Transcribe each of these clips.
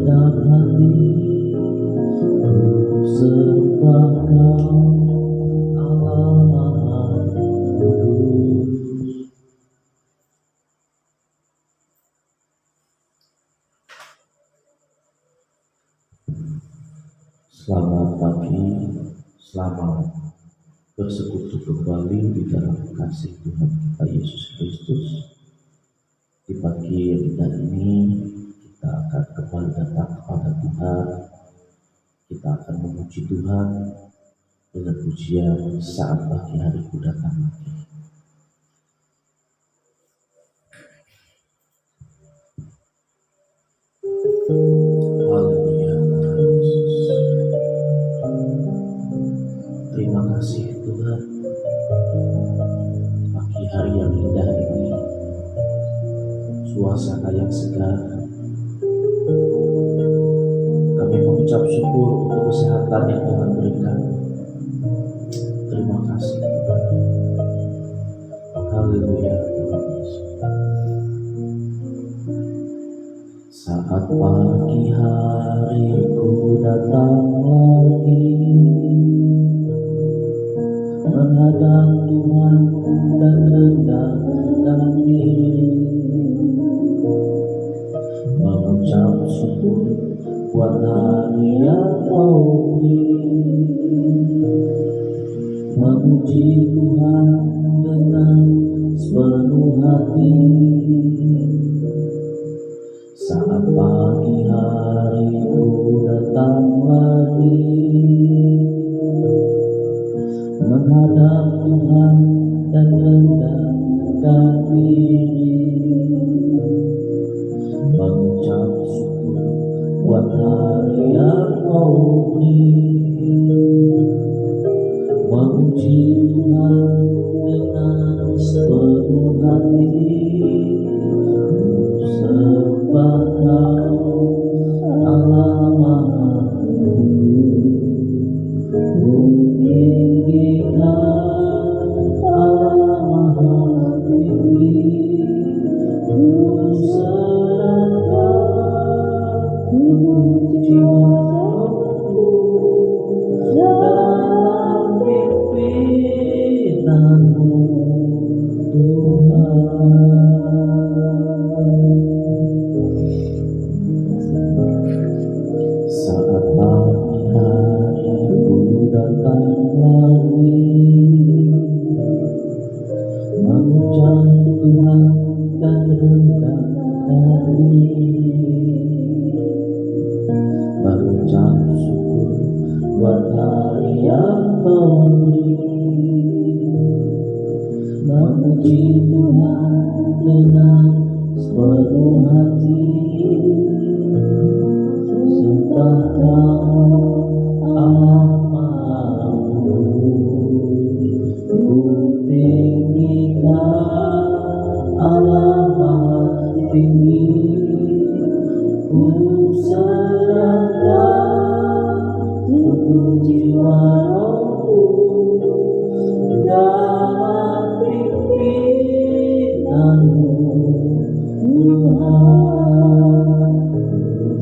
segenap hati untuk sembah Kau, Allah Maha Kudus. Selamat pagi, selamat bersekutu kembali di dalam kasih Tuhan kita Yesus Kristus. Di pagi yang indah ini kita akan kembali datang kepada Tuhan. Kita akan memuji Tuhan dengan pujian saat pagi hariku datang lagi. Haleluya Tuhan Yesus. Terima kasih Tuhan, pagi hari yang indah ini, suasana yang segar. Kami mengucap syukur untuk kesehatan yang Tuhan berikan. Terima kasih Tuhan. Haleluya Tuhan Yesus. Saat pagi hariku datang lagi, menghadap Tuhan dan rendahkan diri, mengucap syukur buat hari yang Kau beri, memuji Tuhan dengan sepenuh hati. Saat pagi hariku datang lagi, menghadap Tuhan dan rendahkan diri, mengucap syukur buat hari yang Kau beri, memuji Tuhan dengan sepenuh hati. Sembah Kau, Allah Maha tinggikan, Allah Maha tinggi. Ku serahkan jiwaku dalam pimpinanmu Tuhan. Saat pagi hariku datang lagi, mengucap Tuhan dan rendahkan diri, mengucap syukur buat hari yang Kau beri, memuji Tuhan dengan sepenuh hati. Sembah Kau, Allah Maha Kudus. Ku tinggikan, Allah Maha tinggi. Ku serahkan tubuh jiwa rohku dalam pimpinanmu Tuhan.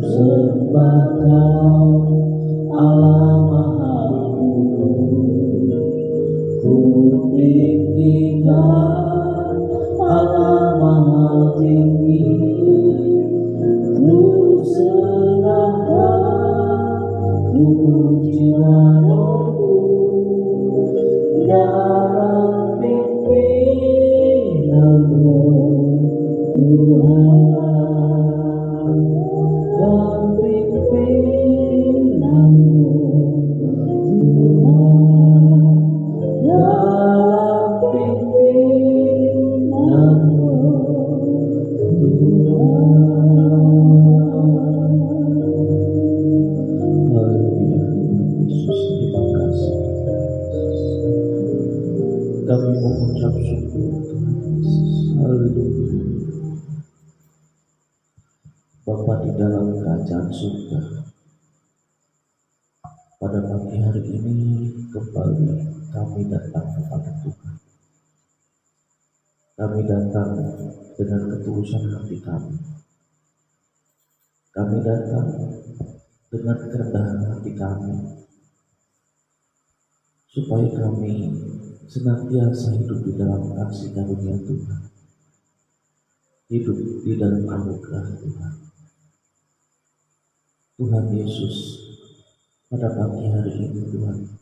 Sembah Kau, Allah Maha Kudus. Ku tinggikan, Allah Maha tinggi. Ku serahkan tubuh jiwa rohku dalam pimpinanmu Tuhan. Dalam pimpinanmu Tuhan, dalam pimpinanmu Tuhan. Haleluya Yesus, terima kasih. Kami mengucap syukur Tuhan Yesus. Haleluya. Bapa di dalam kerajaan surga, pada pagi hari ini kembali kami datang kepada Tuhan. Kami datang dengan ketulusan hati kami. Kami datang dengan kerendahan hati kami, supaya kami senantiasa hidup di dalam kasih karunia Tuhan, hidup di dalam anugerah Tuhan. Tuhan Yesus, pada pagi hari ini Tuhan,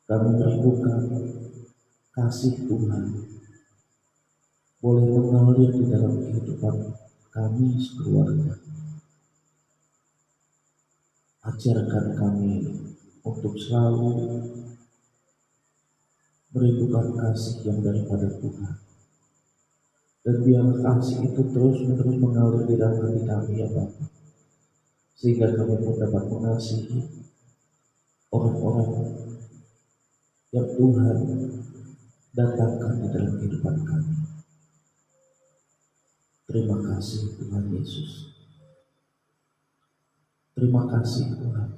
kami merindukan kasih Tuhan boleh mengalir di dalam kehidupan kami sekeluarga. Ajarkan kami untuk selalu merindukan kasih yang daripada Tuhan. Dan biarlah kasih itu terus-menerus mengalir di dalam hati kami ya Bapa, sehingga kami pun dapat mengasihi orang-orang yang Tuhan datangkan di dalam kehidupan kami. Terima kasih Tuhan Yesus. Terima kasih Tuhan.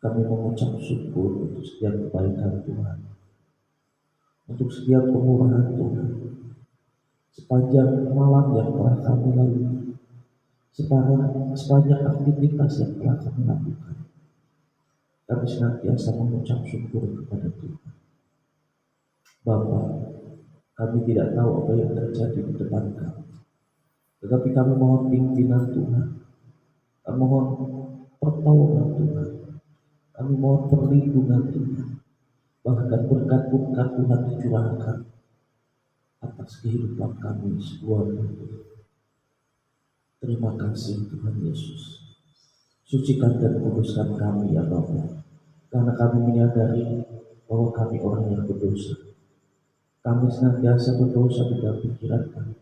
Kami mengucap syukur untuk setiap kebaikan Tuhan, untuk setiap kemurahan Tuhan, sepanjang malam yang telah kami lalui, sepanjang aktivitas yang telah kami lakukan. Kami senantiasa mengucap syukur kepada Tuhan. Bapa, kami tidak tahu apa yang terjadi di depan kami, tetapi kami mohon pimpinan Tuhan, kami mohon pertolongan Tuhan, kami mohon perlindungan Tuhan, bahkan berkat-berkat Tuhan dicurahkan atas kehidupan kami sekeluarga. Terima kasih Tuhan Yesus. Sucikan dan kuduskan kami ya Bapa, karena kami menyadari bahwa kami orang yang berdosa. Kami senantiasa berdosa di dalam pikiran kami,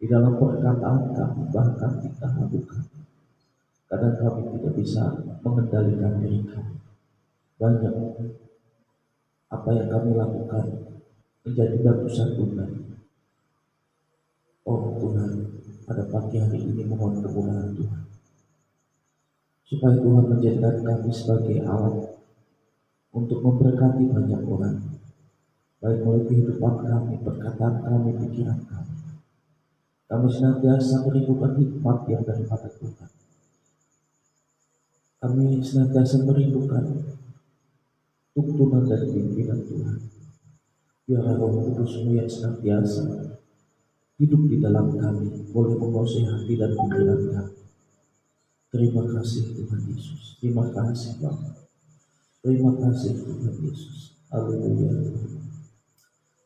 di dalam perkataan kami, bahkan tingkah laku kami. Kadang kami tidak bisa mengendalikan diri kami. Banyak apa yang kami lakukan menjadi batu sandungan. Oh Tuhan, pada pagi hari ini mohon kemurahan Tuhan, supaya Tuhan menjadikan kami sebagai alat untuk memberkati banyak orang, baik melalui kehidupan kami, perkataan kami, pikiran kami. Kami senantiasa merindukan hikmat yang daripada Tuhan. Kami senantiasa merindukan tuntunan dan pimpinan Tuhan. Biarlah Roh Kudus-Mu yang senantiasa hidup di dalam kami, boleh menguasai hati dan pikiran kami. Terima kasih Tuhan Yesus. Terima kasih Bapa. Terima kasih Tuhan Yesus. Haleluya.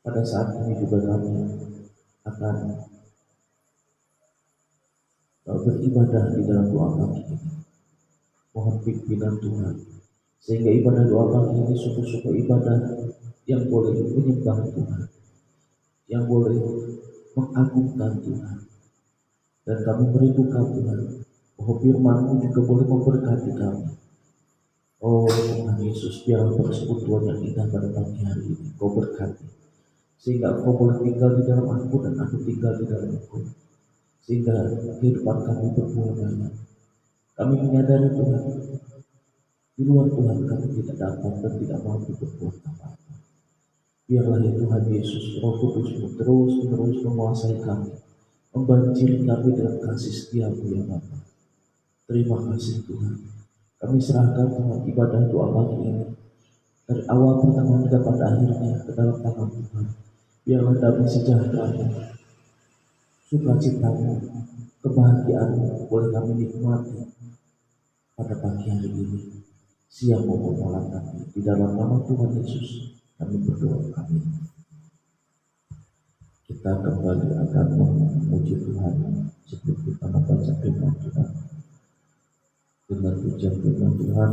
Pada saat ini juga kami akan beribadah di dalam doa pagi ini. Mohon pimpinan Tuhan, sehingga ibadah doa pagi ini sungguh-sungguh ibadah yang boleh menyembah Tuhan, yang boleh mengagungkan Tuhan. Dan kami merindukan Tuhan, bahwa firman-Mu juga boleh memberkati kami. Oh Tuhan Yesus, biarlah persekutuan yang indah pada pagi hari ini Kau berkati, sehingga Engkau boleh tinggal di dalam aku dan aku tinggal di dalam Engkau, sehingga kehidupan kami berbuah banyak. Kami menyadari Tuhan, di luar Tuhan kami tidak dapat dan tidak mampu berbuat apa-apa. Biarlah ya Tuhan Yesus, Roh Kudus-Mu terus-menerus menguasai kami, membanjiri kami dalam kasih setia-Mu ya Bapa. Terima kasih Tuhan. Kami serahkan Tuhan ibadah doa pagi ini dari awal pertengahan hingga pada akhirnya ke dalam tangan Tuhan. Biarlah damai sejahtera-Mu, sukacita-Mu, kebahagiaan-Mu boleh kami nikmati pada pagi hari ini, siang maupun malam kami. Di dalam nama Tuhan Yesus kami berdoa, amin. Kita kembali akan memuji Tuhan sebelum kita membaca firman Tuhan. Dengan ujian firman Tuhan,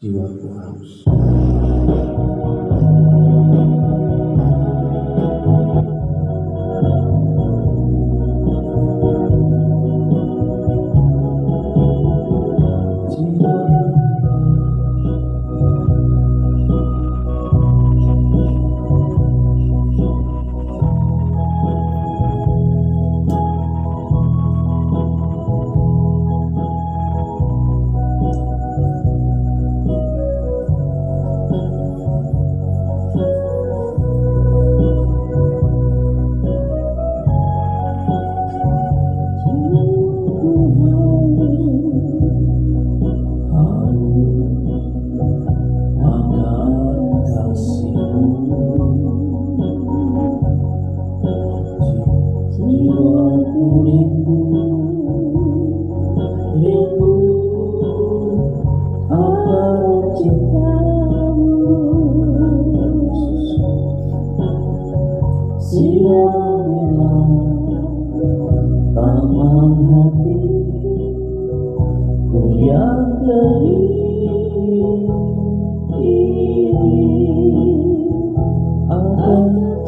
jiwaku haus.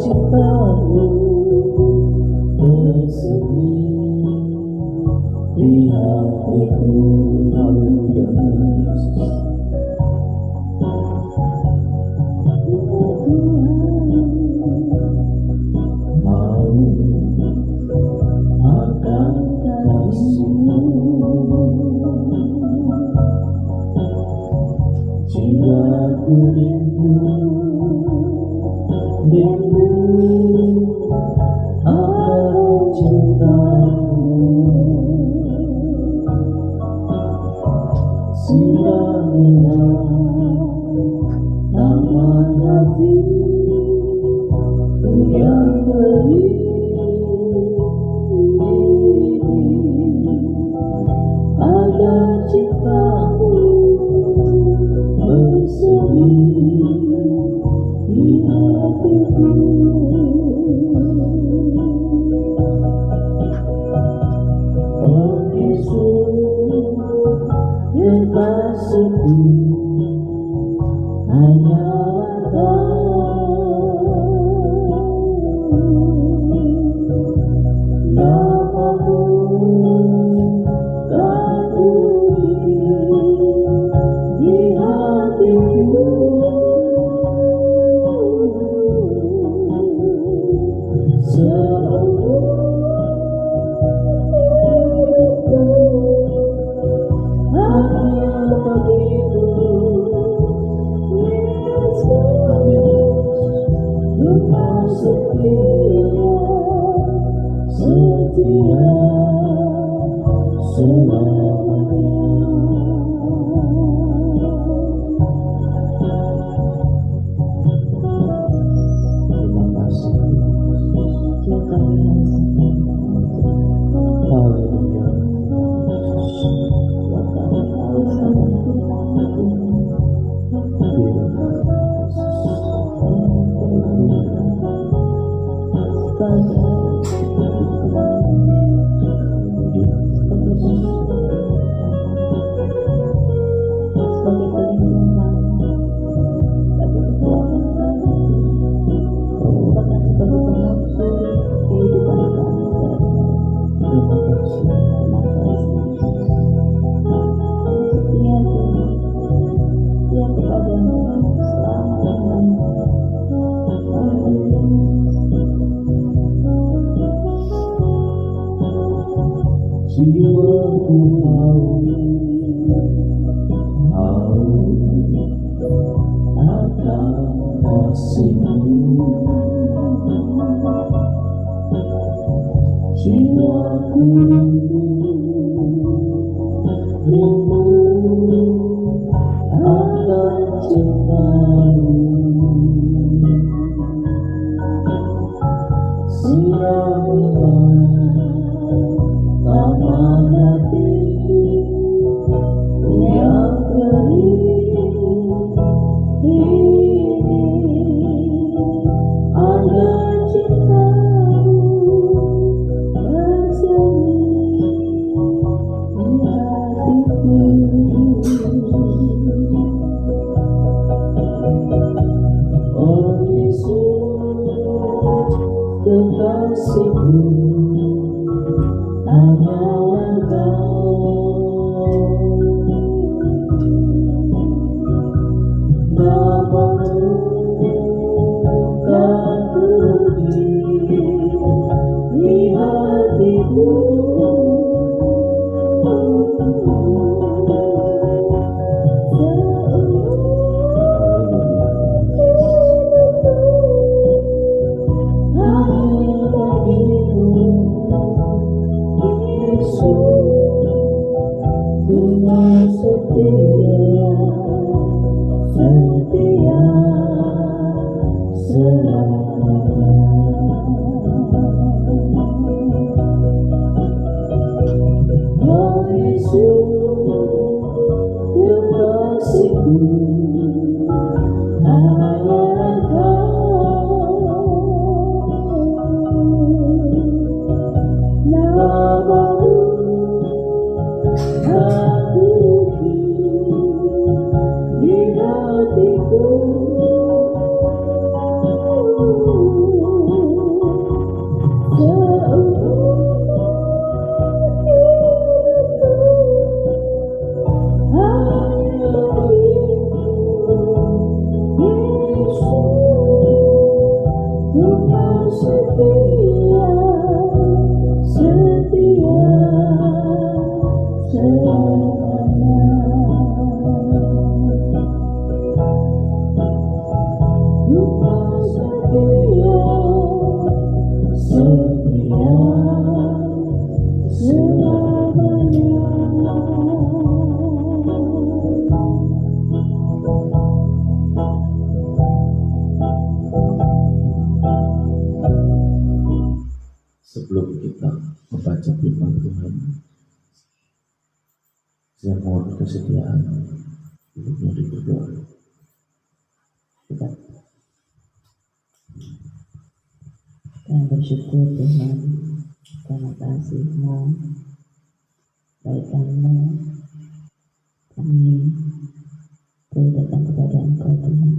cintamu bersemi di hatiku. Haleluya Yesus. Mau akan kasihmu, jiwaku rindu akan cintamu. Siramilah taman hatiku yang beri agar cintamu bersemi di hatiku. Oh Yesus, kekasihku, hanyalah Kau. Namamu kan puji di hatiku. Seumur hidupku hanya bagimu, Yesus. Engkau setia, setia selamanya. Terima kasih. Haleluya. Jiwaku haus akan kasihmu, jiwaku rindu akan cintamu. Siramilah taman hatiku yang kering ini, agar cintamu bersemi di hatiku. Oh Yesus, kekasihku, hanyalah Kau. Namamu kan puji di hatiku. Hanya bagimu, Yesus, dengan setia, setia selamanya. Oh Yesus, kekasihku, hanyalah Kau. Namamu kan puji di hatiku. Sebelum kita membaca firman Tuhan, saya mohon kesediaan untuk menjadi berdoa. Kita bersyukur Tuhan karena kasih-Mu, kebaikan-Mu. Kami boleh datang kepada Engkau Tuhan,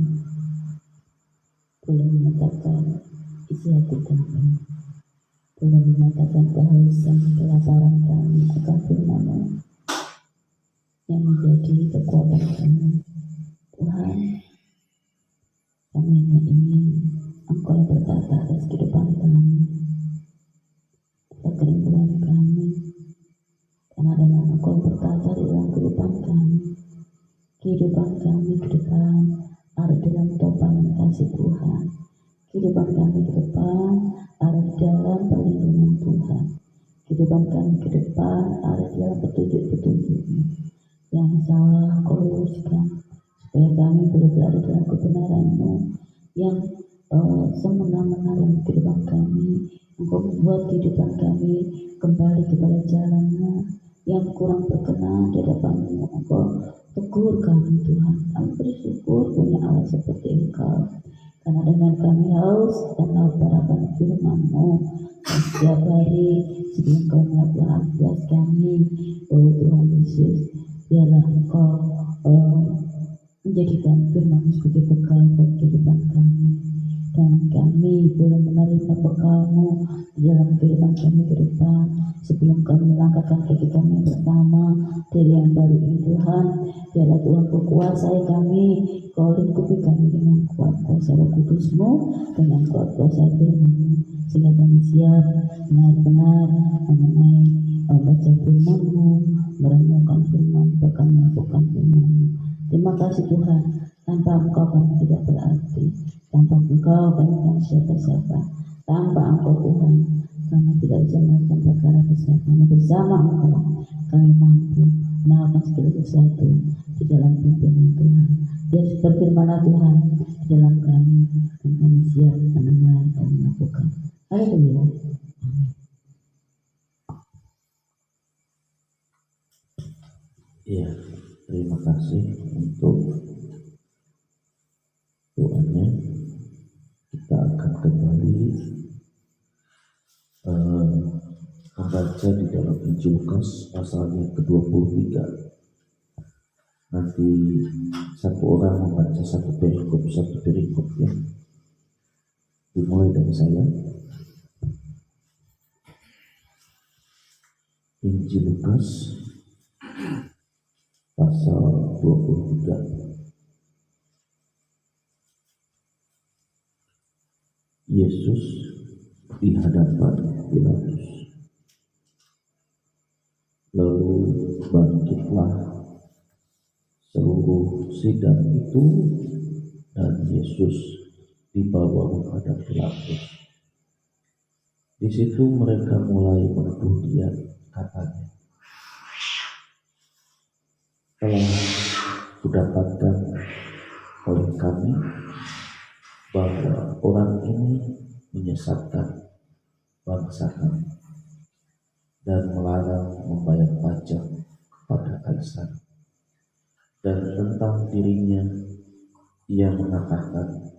boleh menyatakan isi hati kami, boleh menyatakan kehausan, kelaparan kami akan firman-Mu yang menjadi kekuatan kami. Tuhan, kami hanya ingin Engkau yang bertata atas kehidupan kami, atas kerinduan kami, karena dengan Engkau yang bertata di dalam kehidupan kami ke depan ada dalam topangan kasih Tuhan, kehidupan kami ke depan ada di dalam perlindungan Tuhan, kehidupan kami ke depan ada di dalam petunjuk-petunjuk-Mu yang salah Kau luruskan, supaya kami boleh berada dalam kebenaran-Mu yang semena-mena dalam kehidupan kami. Engkau membuat kehidupan kami kembali kepada jalan-Mu yang kurang berkenan di hadapan-Mu. Engkau tegur kami Tuhan. Kami bersyukur punya Allah seperti Engkau, karena dengan kami haus dan lapar akan firman-Mu. Dan setiap hari sebelum Kau melakukan aktivitas kami, oh Tuhan Yesus, biarlah Engkau menjadikan firman-Mu sebagai bekal buat kehidupan kami, dan kami boleh menerima bekal-Mu di dalam kehidupan kami ke depan. Sebelum kami melangkahkan kaki kami yang pertama dari yang baru ini Tuhan, biarlah Tuhan Kau kuasai kami, Kau lingkupi kami dengan kuat kuasa Roh Kudus-Mu, dengan kuat kuasa firman-Mu, sehingga kami siap benar-benar mengenai baca firman-Mu, merenungkan firman-Mu, bahkan melakukan firman-Mu. Terima kasih Tuhan, tanpa Engkau kami tidak berarti, tanpa Engkau kami bukan siapa-siapa, tanpa Engkau Tuhan kami tidak bisa melakukan perkara besar. Kami bersama Engkau kami mampu melakukan segala sesuatu di dalam pimpinan Tuhan. Biar berfirman-Lah Tuhan di dalam kami, dan kami siap mendengar dan melakukan. Haleluya. Ya, terima kasih untuk doanya. Kita akan kembali membaca di dalam Injil Lukas pasalnya ke-23. Nanti satu orang membaca satu perikop ya. Dimulai dari saya. Injil Lukas pasal 23. Yesus di hadapan Pilatus. Lalu bangkitlah seluruh sidang itu, dan Yesus dibawa menghadap Pilatus. Di situ mereka mulai menuduh Dia, katanya, telah kudapatkan oleh kami bahwa orang ini menyesatkan bangsa kami dan melarang membayar pajak kepada Kaisar. Dan tentang dirinya ia mengatakan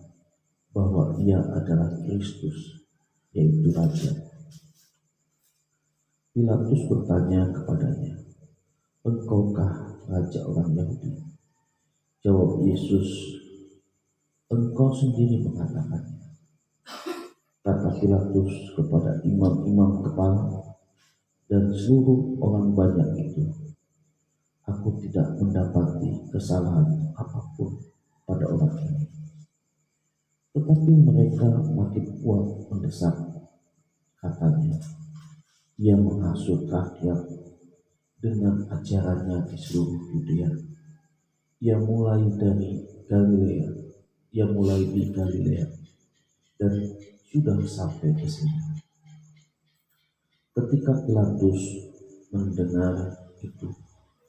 bahwa ia adalah Kristus, yaitu Raja. Pilatus bertanya kepadanya, "Engkaukah Raja orang Yahudi?" Jawab Yesus, "Engkau sendiri mengatakannya." Kata Pilatus kepada imam-imam kepala dan seluruh orang banyak itu, "Aku tidak mendapati kesalahan apapun pada orang ini. Tetapi mereka makin kuat mendesak. Katanya, ia menghasut rakyat dengan ajarannya di seluruh Yudea. Ia mulai di Galilea dan sudah sampai ke sini. Ketika Pilatus mendengar itu,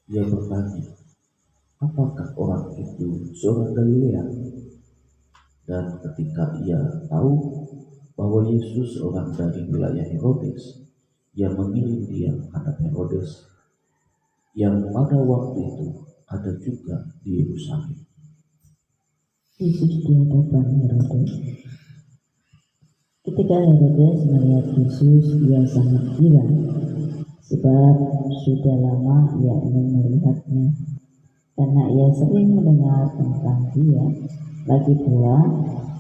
ia bertanya, apakah orang itu seorang Galilea? Dan ketika ia tahu bahwa Yesus orang dari wilayah Herodes, ia mengirim dia menghadap Herodes, yang pada waktu itu ada juga di Yerusalem. Yesus di hadapan Herodes. Ketika Herodes melihat Yesus, ia sangat girang, sebab sudah lama ia ingin melihatnya, karena ia sering mendengar tentang dia. Lagi pula,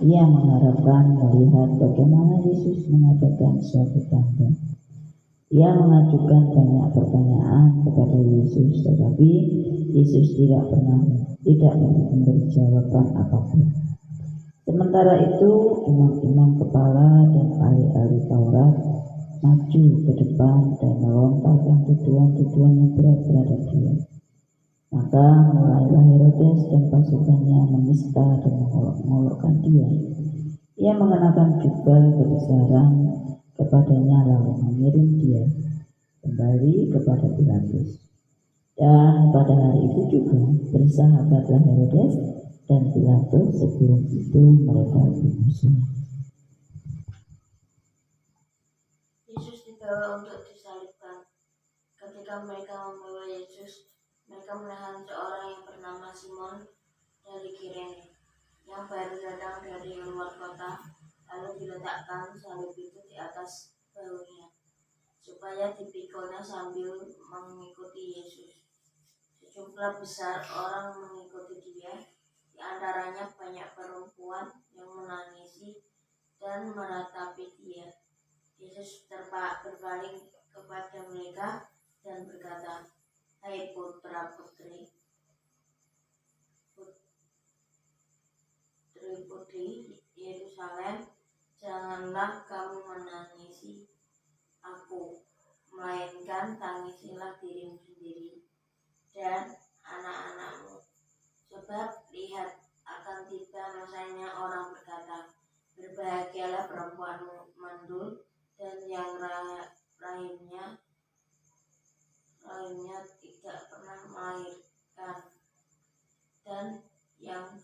ia mengharapkan melihat bagaimana Yesus mengadakan suatu tanda. Ia mengajukan banyak pertanyaan kepada Yesus, tetapi Yesus tidak memberi jawaban apapun. Sementara itu, imam-imam kepala dan ahli-ahli Taurat maju ke depan dan melontarkan tuduhan-tuduhan yang berat terhadap dia. Maka mulailah Herodes dan pasukannya menista dan mengolok-olokkan dia. Ia mengenakan jubah kebesaran kepadanya lalu mengirim dia kembali kepada Pilatus. Dan pada hari itu juga bersahabatlah Herodes dan Pilatus, sebelum itu mereka bermusuhan. Yesus dibawa untuk disalibkan. Ketika mereka membawa Yesus, mereka menahan seorang yang bernama Simon dari Kirene, yang baru datang dari luar kota, lalu diletakkan salib itu di atas bahunya, supaya dipikulnya sambil mengikuti Yesus. Sejumlah besar orang mengikuti dia, di antaranya banyak perempuan yang menangisi dan meratapi dia. Yesus berpaling kepada mereka dan berkata, "Hai putra-putri Yerusalem, janganlah kamu menangisi aku, melainkan tangisilah dirimu sendiri dan anak-anakmu. Sebab lihat, akan tiba masanya orang berkata, berbahagialah perempuan mandul dan yang rahimnya tidak pernah melahirkan, dan yang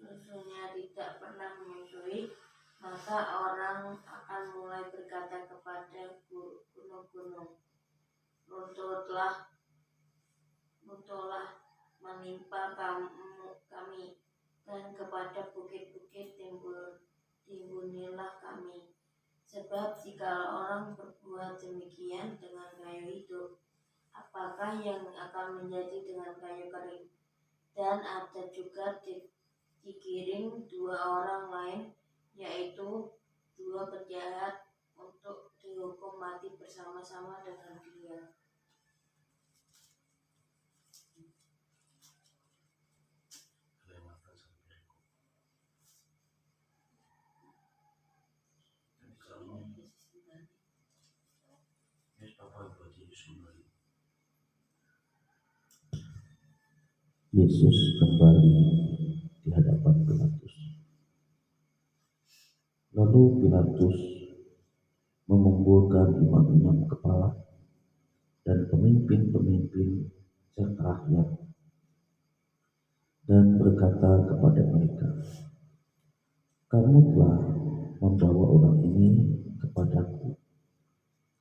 susunya tidak pernah menyusui. Maka orang akan mulai berkata kepada gunung-gunung, runtuhlah menimpa kami, dan kepada bukit-bukit timbunilah kami. Sebab jika orang berbuat demikian dengan kayu hidup, apakah yang akan menjadi dengan kayu kering? Dan ada juga digiring dua orang lain, yaitu dua penjahat, untuk dihukum mati bersama-sama dengan dia. Yesus kembali di hadapan Pilatus. Lalu Pilatus mengumpulkan imam-imam kepala dan pemimpin-pemimpin serta rakyat dan berkata kepada mereka, kamu telah membawa orang ini kepadaku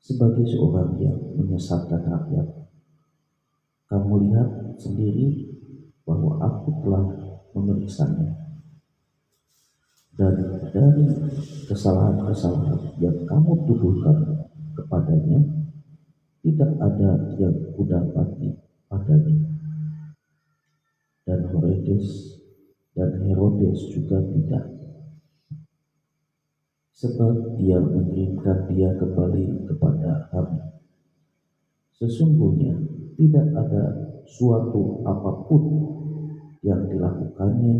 sebagai seorang yang menyesatkan rakyat. Kamu lihat sendiri bahwa aku telah memeriksanya, dan dari kesalahan-kesalahan yang kamu tuduhkan kepadanya, tidak ada yang kudapati padanya. Dan Herodes juga tidak, sebab ia mengirimkan dia kembali kepada kami. Sesungguhnya tidak ada suatu apapun yang dilakukannya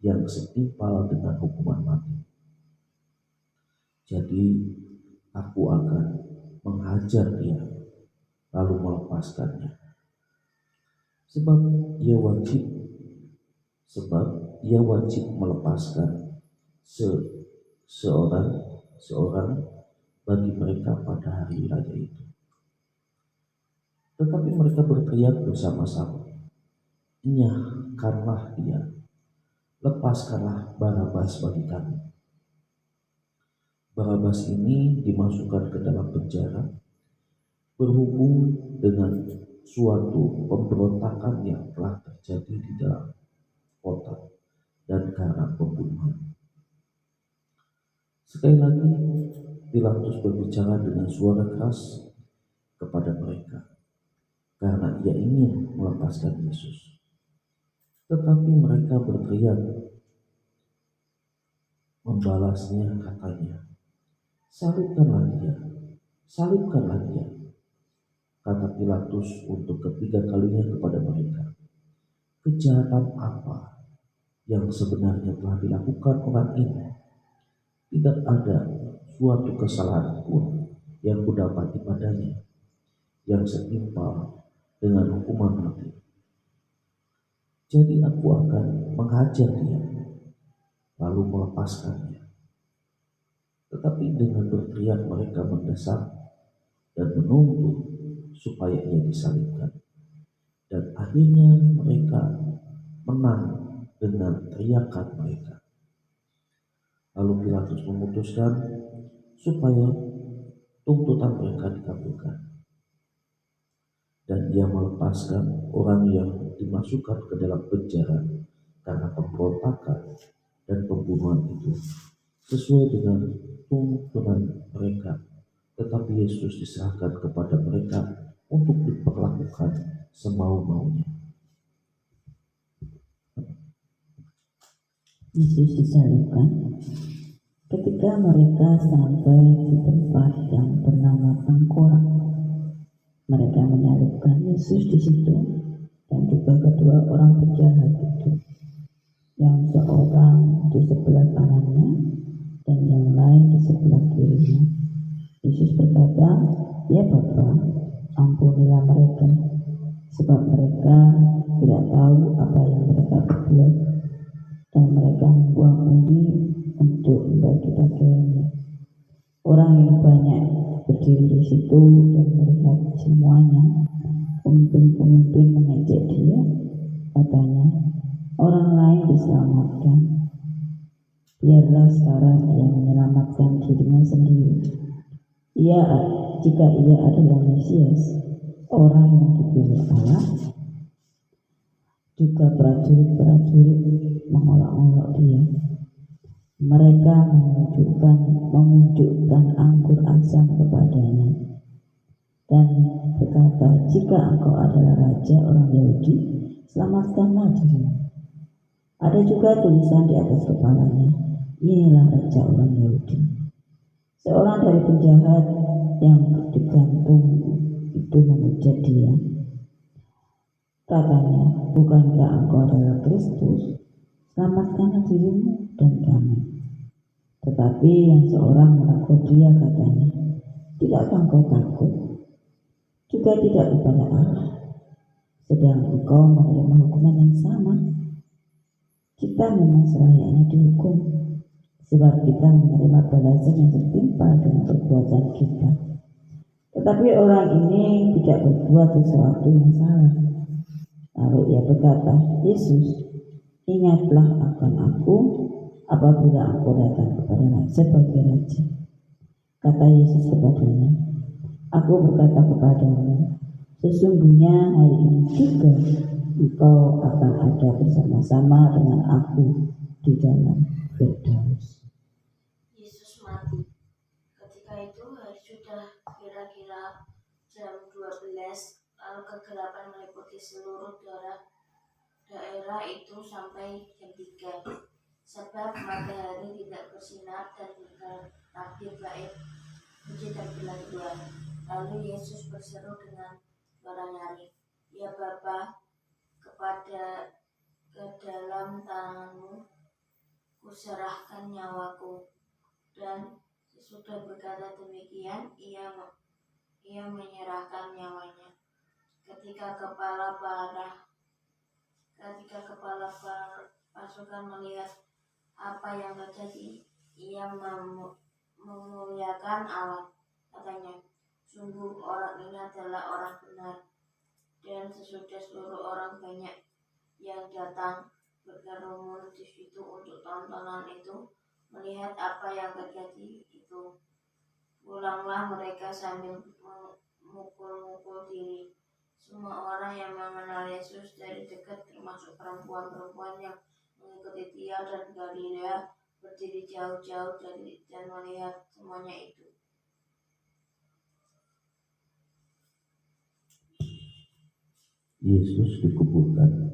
yang setimpal dengan hukuman mati. Jadi aku akan menghajar dia lalu melepaskannya. Sebab ia wajib melepaskan seorang bagi mereka pada hari raya itu. Tetapi mereka berteriak bersama-sama, "Nyahkanlah dia, lepaskanlah Barabas bagi kami." Barabas ini dimasukkan ke dalam penjara berhubung dengan suatu pemberontakan yang telah terjadi di dalam kota dan karena pembunuhan. Sekali lagi Pilatus berbicara dengan suara keras kepada mereka karena ia ingin melepaskan Yesus. Tetapi mereka berteriak membalasnya, katanya, salibkanlah dia, salibkanlah dia. Kata Pilatus untuk ketiga kalinya kepada mereka, kejahatan apa yang sebenarnya telah dilakukan orang ini? Tidak ada suatu kesalahan pun yang kudapati padanya yang setimpal dengan hukuman mati. Jadi aku akan menghajar dia lalu melepaskannya. Tetapi dengan berteriak mereka mendesak dan menuntut supaya ia disalibkan. Dan akhirnya mereka menang dengan teriakan mereka. Lalu Pilatus memutuskan supaya tuntutan mereka dikabulkan. Dan ia melepaskan orang yang dimasukkan ke dalam penjara karena pemberontakan dan pembunuhan itu sesuai dengan tuntutan mereka. Tetapi Yesus diserahkan kepada mereka untuk diperlakukan semau-maunya. Yesus disalibkan. Ketika mereka sampai di tempat yang bernama Tengkorak, mereka menyalibkan Yesus di situ dan juga kedua orang penjahat itu, yang seorang di sebelah kanannya dan yang lain di sebelah kirinya. Yesus berkata, "Ya Bapa, ampunilah mereka, sebab mereka tidak tahu apa yang mereka berbuat." Dan mereka membuang undi untuk membagi pakaiannya. Orang yang banyak berdiri di situ dan melihat semuanya. Pemimpin-pemimpin mengejek dia, katanya, "Orang lain diselamatkan, biarlah sekarang ia menyelamatkan dirinya sendiri. Jika ia adalah Mesias, orang yang dipilih Allah." Juga prajurit-prajurit mengolok-olok dia. Mereka menunjukkan anggur asam kepadanya dan berkata, "Jika engkau adalah raja orang Yahudi, selamatkanlah dirimu." Ada juga tulisan di atas kepalanya, "Inilah raja orang Yahudi." Seorang dari penjahat yang digantung itu memuja dia. Katanya, "Bukankah engkau adalah Kristus? Selamatkanlah dirimu dan kami." Tetapi yang seorang menegur dia, katanya, "Tidakkah engkau takut? Juga tidak kepada Allah, sedang engkau menerima hukuman yang sama? Kita memang selayaknya dihukum, sebab kita menerima balasan yang setimpal dengan perbuatan kita. Tetapi orang ini tidak berbuat sesuatu yang salah." Lalu ia berkata, "Yesus, ingatlah akan aku apabila aku datang kepadamu sebagai raja." Kata Yesus kepadanya, "Aku berkata kepadamu, sesungguhnya hari ini juga engkau akan ada bersama-sama dengan aku di dalam Firdaus." Yesus mati. Ketika itu hari sudah kira-kira jam 12, lalu kegelapan meliputi seluruh daerah itu sampai jam 3. Sebab matahari tidak bersinar dan bertabir gaib biji terbelah dua. Lalu Yesus berseru dengan suara nyaring, "Ya Bapa, ke dalam tanganmu kuserahkan nyawaku. Dan sesudah berkata demikian, ia menyerahkan nyawanya. Ketika kepala pasukan melihat apa yang terjadi, ia memuliakan Allah. Katanya, sungguh orang ini adalah orang benar. Dan sesudah seluruh orang banyak yang datang berkerumun di situ untuk tontonan itu, melihat apa yang terjadi itu, pulanglah mereka sambil memukul-mukul diri. Semua orang yang mengenal Yesus dari dekat, termasuk perempuan-perempuan yang mengikuti dia dan Galilea, berdiri jauh-jauh dan melihat semuanya itu. Yesus dikuburkan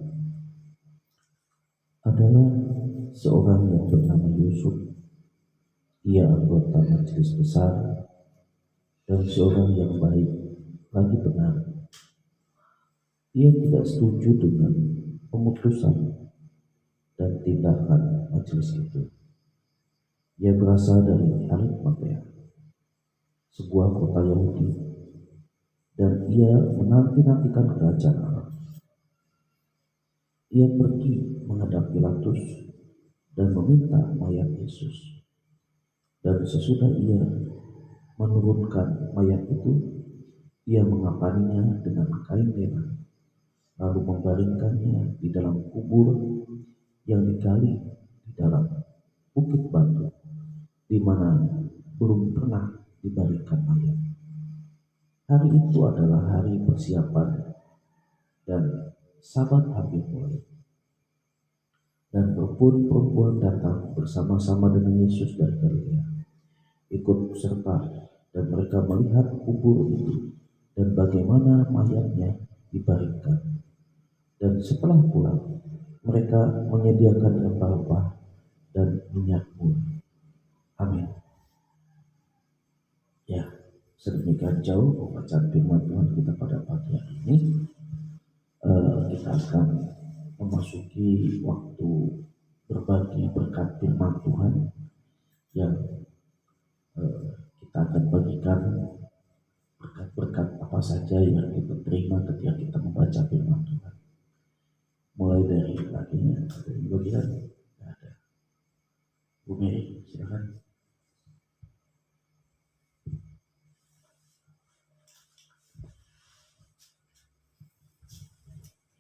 adalah seorang yang bernama Yusuf. Ia anggota majelis besar dan seorang yang baik, lagi benar. Ia tidak setuju dengan pemutusan dan tindakan majelis itu. Ia berasal dari Arimatea, sebuah kota Yahudi, dan ia menanti-nantikan kerajaan Allah. Ia pergi menghadap Pilatus dan meminta mayat Yesus. Dan sesudah ia menurunkan mayat itu, ia mengapaninya dengan kain merah, lalu membaringkannya di dalam kubur yang digali di dalam bukit batu, di mana belum pernah dibaringkan mayat. Hari itu adalah hari persiapan dan Sabat hampir mulai. Dan perempuan-perempuan datang bersama-sama dengan Yesus dari Galilea, ikut serta, dan mereka melihat kubur itu dan bagaimana mayatnya dibaringkan. Dan setelah pulang, mereka menyediakan rempah-rempah dan minyak murah. Amin. Ya, sedemikian jauh pembacaan firman Tuhan kita pada pagi hari ini. Kita akan memasuki waktu berbagi berkat firman Tuhan yang kita akan bagikan berkat-berkat apa saja yang kita terima ketika kita membaca firman Tuhan. Mulai dari baginya, dari bagian ada Bu Mary, silakan.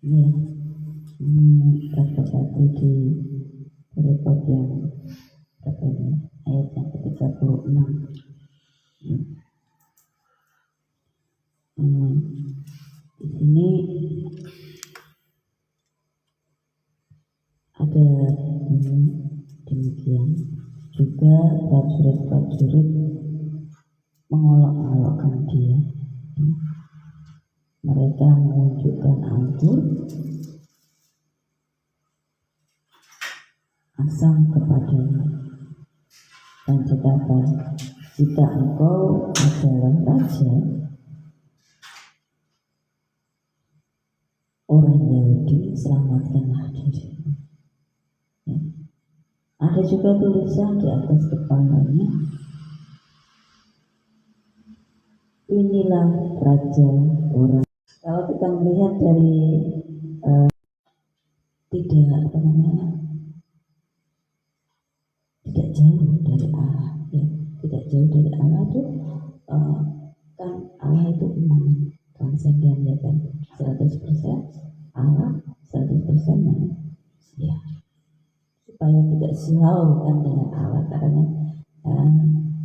Ya, ini kata-kata di repot yang katanya ayat yang ke-36. Di sini ada demikian juga prajurit-prajurit mengolok-olokkan dia. Mereka menunjukkan anggur asam kepadanya dan berkata, jika engkau adalah raja orang Yahudi, selamatkanlah dirimu. Ya. Ada juga tulisan di atas kepalanya, inilah raja orang. Kalau kita melihat dari tidak jauh dari Allah, ya, tidak jauh dari Allah itu kan Allah itu imanan, transenden, ya kan, 100% Allah, 100% manusia. Supaya tidak silau kan dengan Allah, karena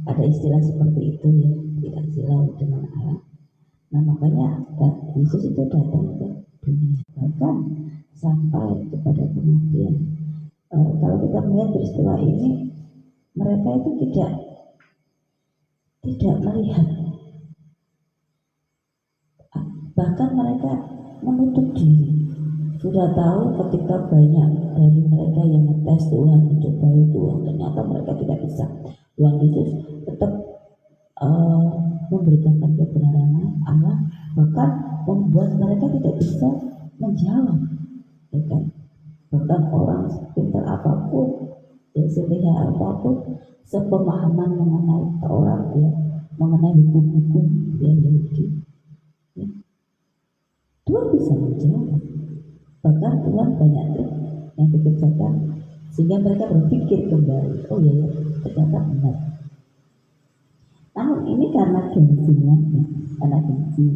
ada istilah seperti itu, ya, tidak silau dengan Allah. Nah, makanya Yesus itu datang ke dunia bahkan sampai kepada kematian. Kalau kita melihat peristiwa ini, mereka itu tidak melihat, bahkan mereka menutup diri. Sudah tahu ketika banyak dari mereka yang ngetes Tuhan, mencobai Tuhan, ternyata mereka tidak bisa. Tuhan Yesus tetap memberitakan kebenaran Allah, bahkan membuat mereka tidak bisa menjawab, ya kan? Bahkan orang pintar apapun, ya, sepihak apapun, sepemahaman mengenai Taurat ya, mengenai hukum-hukum ya Yahudi. Ya. Tuhan bisa menjawab. Bahkan Tuhan banyak trik yang dikerjakan sehingga mereka berpikir kembali, oh ya, ternyata benar. Namun ini karena gengsinya, ya, karena gengsi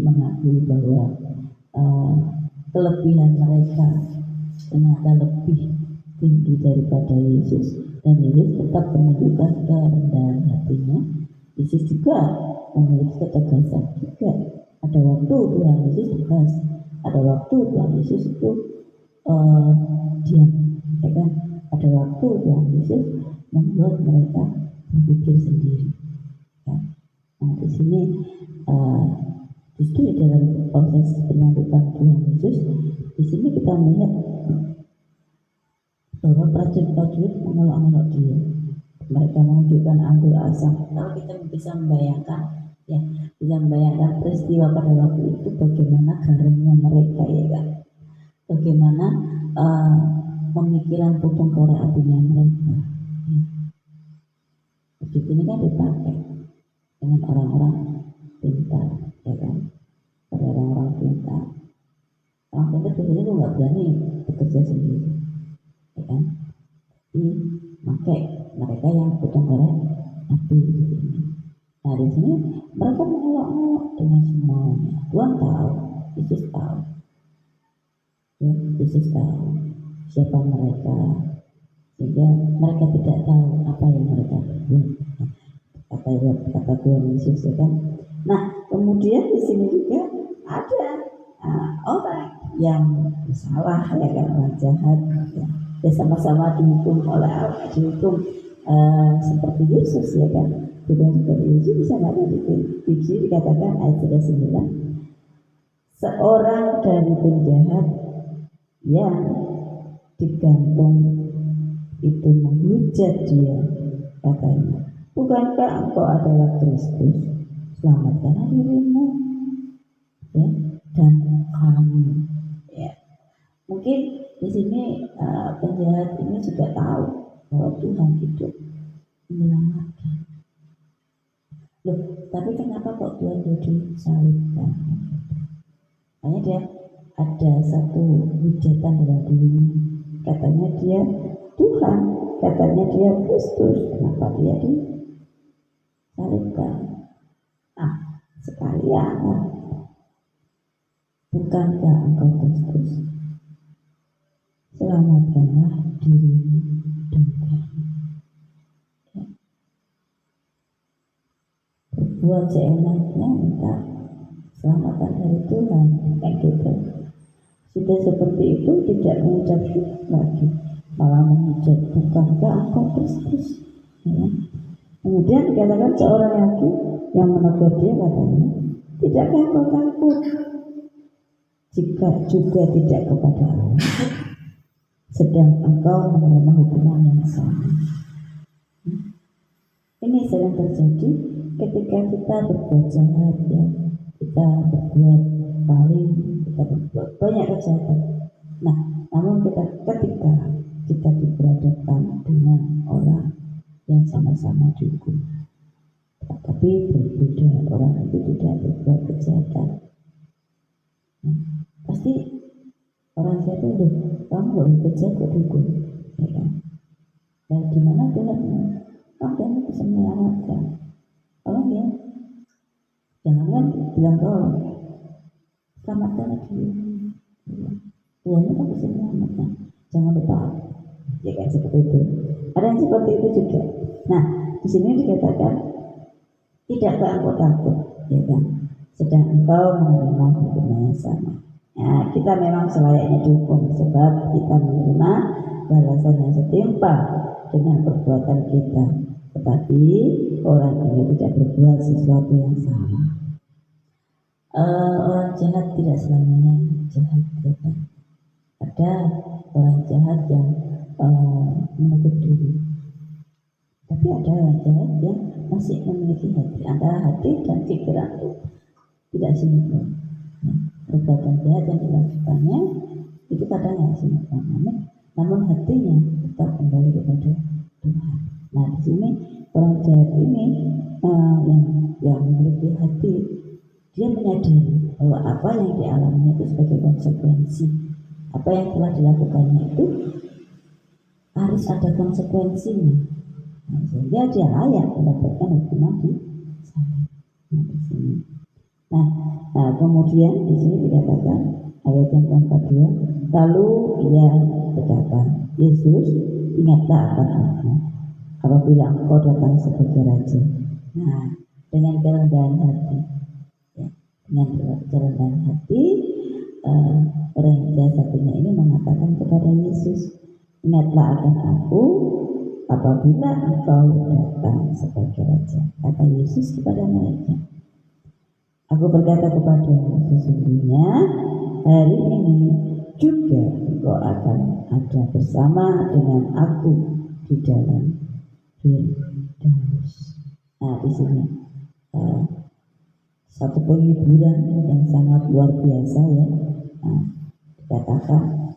mengakui bahwa kelebihan mereka ternyata lebih tinggi daripada Yesus, dan Yesus tetap menunjukkan kerendahan hatinya. Yesus juga memiliki ketegasan juga. Ada waktu Tuhan Yesus tegas, ada waktu Tuhan Yesus itu diam, ya kan? Ada waktu Tuhan Yesus membuat mereka berpikir sendiri. Ya. Nah di sini justru dalam proses penyaliban Tuhan Yesus, di sini kita melihat bahwa prajurit-prajurit menolak dia. Mereka menunjukkan anggur asam. Kalau kita bisa membayangkan, ya, bisa membayangkan peristiwa pada waktu itu bagaimana garamnya mereka, ya kan? Bagaimana pemikiran potong korek apinya mereka. Ya. Wujud ini kan dipakai dengan orang-orang pintar, ya kan? Pada orang-orang pintar. Orang pintar biasanya tuh nggak berani bekerja sendiri, ya kan? Tapi pakai mereka yang potong korek api di sini. Nah di sini mereka menolak dengan semuanya. Tuhan tahu, Yesus tahu, ya, Yesus tahu siapa mereka, sehingga mereka tidak tahu apa yang mereka buat. Kata Tuhan Yesus, ya kan. Nah kemudian di sini juga ada orang yang salah, ya kan, orang jahat, ya sama-sama dihukum oleh Allah, dihukum seperti Yesus, ya kan. Bukan seperti Yesus. Di sana di sini dikatakan ayat 9, seorang dari penjahat yang digantung itu menghujat dia, katanya, bukankah engkau adalah Kristus? Selamatkanlah dirimu, ya, dan kami. Ya. Mungkin di sini penjahat ini juga tahu bahwa Tuhan itu menyelamatkan. Loh, tapi kenapa kok Tuhan disalibkan? Hanya dia ada satu hujatan dalam dirinya. Katanya dia Tuhan, katanya dia Kristus. Kenapa dia disalibkan? Nah, sekalian, bukankah engkau Kristus? Selamatkanlah dirimu dan kami. Ya. Berbuat seenaknya minta selamatan dari Tuhan, kayak gitu. Sudah seperti itu tidak mengucap syukur lagi, malah mengucap, bukankah engkau Kristus? Ya. Kemudian dikatakan seorang lagi yang menegur dia, katanya, tidakkah engkau takut jika juga tidak kepada Allah, sedang engkau menerima hukuman yang sama? Ini sering terjadi ketika kita berbuat jahat, ya, kita berbuat maling, kita berbuat banyak kejahatan. Nah, namun ketika kita diperhadapkan dengan orang yang sama-sama dihukum, tapi berbeda, orang itu tidak berbuat kejahatan, nah, pasti orang siapa itu, kamu gak bekerja kok dihukum, ya kan? Dan di mana Tuhan kamu bisa menyelamatkan? Tolong ya, jangan bilang tolong, selamatkan diri. Tuhan itu bisa menyelamatkan, jangan lupa, ya kan, seperti itu. Ada yang seperti itu juga. Nah, di sini dikatakan tidakkah engkau takut, ya kan, sedang engkau menerima hukuman yang sama. Nah, kita memang selayaknya dihukum sebab kita menerima balasan yang setimpal dengan perbuatan kita. Tetapi orang ini tidak berbuat sesuatu yang salah. Orang jahat tidak selamanya jahat, ya kan? Ada orang jahat yang menutup diri, tapi ada orang jahat yang masih memiliki hati. Antara hati dan pikiran itu tidak sinkron. Perbuatan jahat yang dilakukannya itu kadang yang sinkron, namun hatinya kita kembali kepada Tuhan. Nah di sini orang jahat ini yang memiliki hati, dia menyadari bahwa apa yang dialaminya itu sebagai konsekuensi, apa yang telah dilakukannya itu harus ada konsekuensinya. Nah, sehingga dia layak mendapatkan hukuman di salib. Nah, di sini. Nah, kemudian di sini dikatakan ayat yang ke-42, lalu ia berkata, Yesus, ingatlah akan aku apabila engkau datang sebagai raja. Nah, dengan kerendahan hati, ya, dengan kerendahan hati, orang yang satunya ini mengatakan kepada Yesus, ingatlah akan aku apabila engkau datang sebagai raja. Kata Yesus kepada mereka, aku berkata kepadamu, sesungguhnya hari ini juga engkau akan ada bersama dengan aku di dalam Firdaus. Nah, di sini satu penghiburan yang sangat luar biasa ya. Nah, dikatakan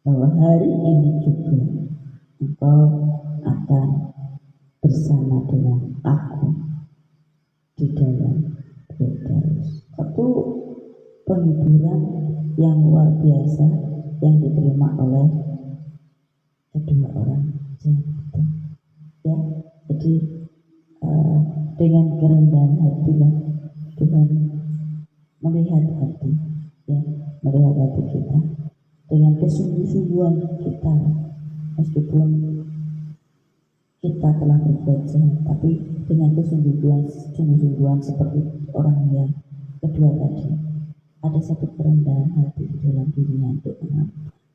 bahwa hari ini juga engkau akan bersama dengan aku di dalam Firdaus. Satu penghiburan yang luar biasa yang diterima oleh kedua orang jahat. Ya, jadi dengan kerendahan hati lah Tuhan melihat hati, ya, melihat hati kita dengan kesungguh-sungguhan kita, meskipun kita telah berbuat jahat, tapi dengan kesungguh-sungguhan seperti orang yang kedua tadi, ada satu kerendahan hati di dalam dirinya untuk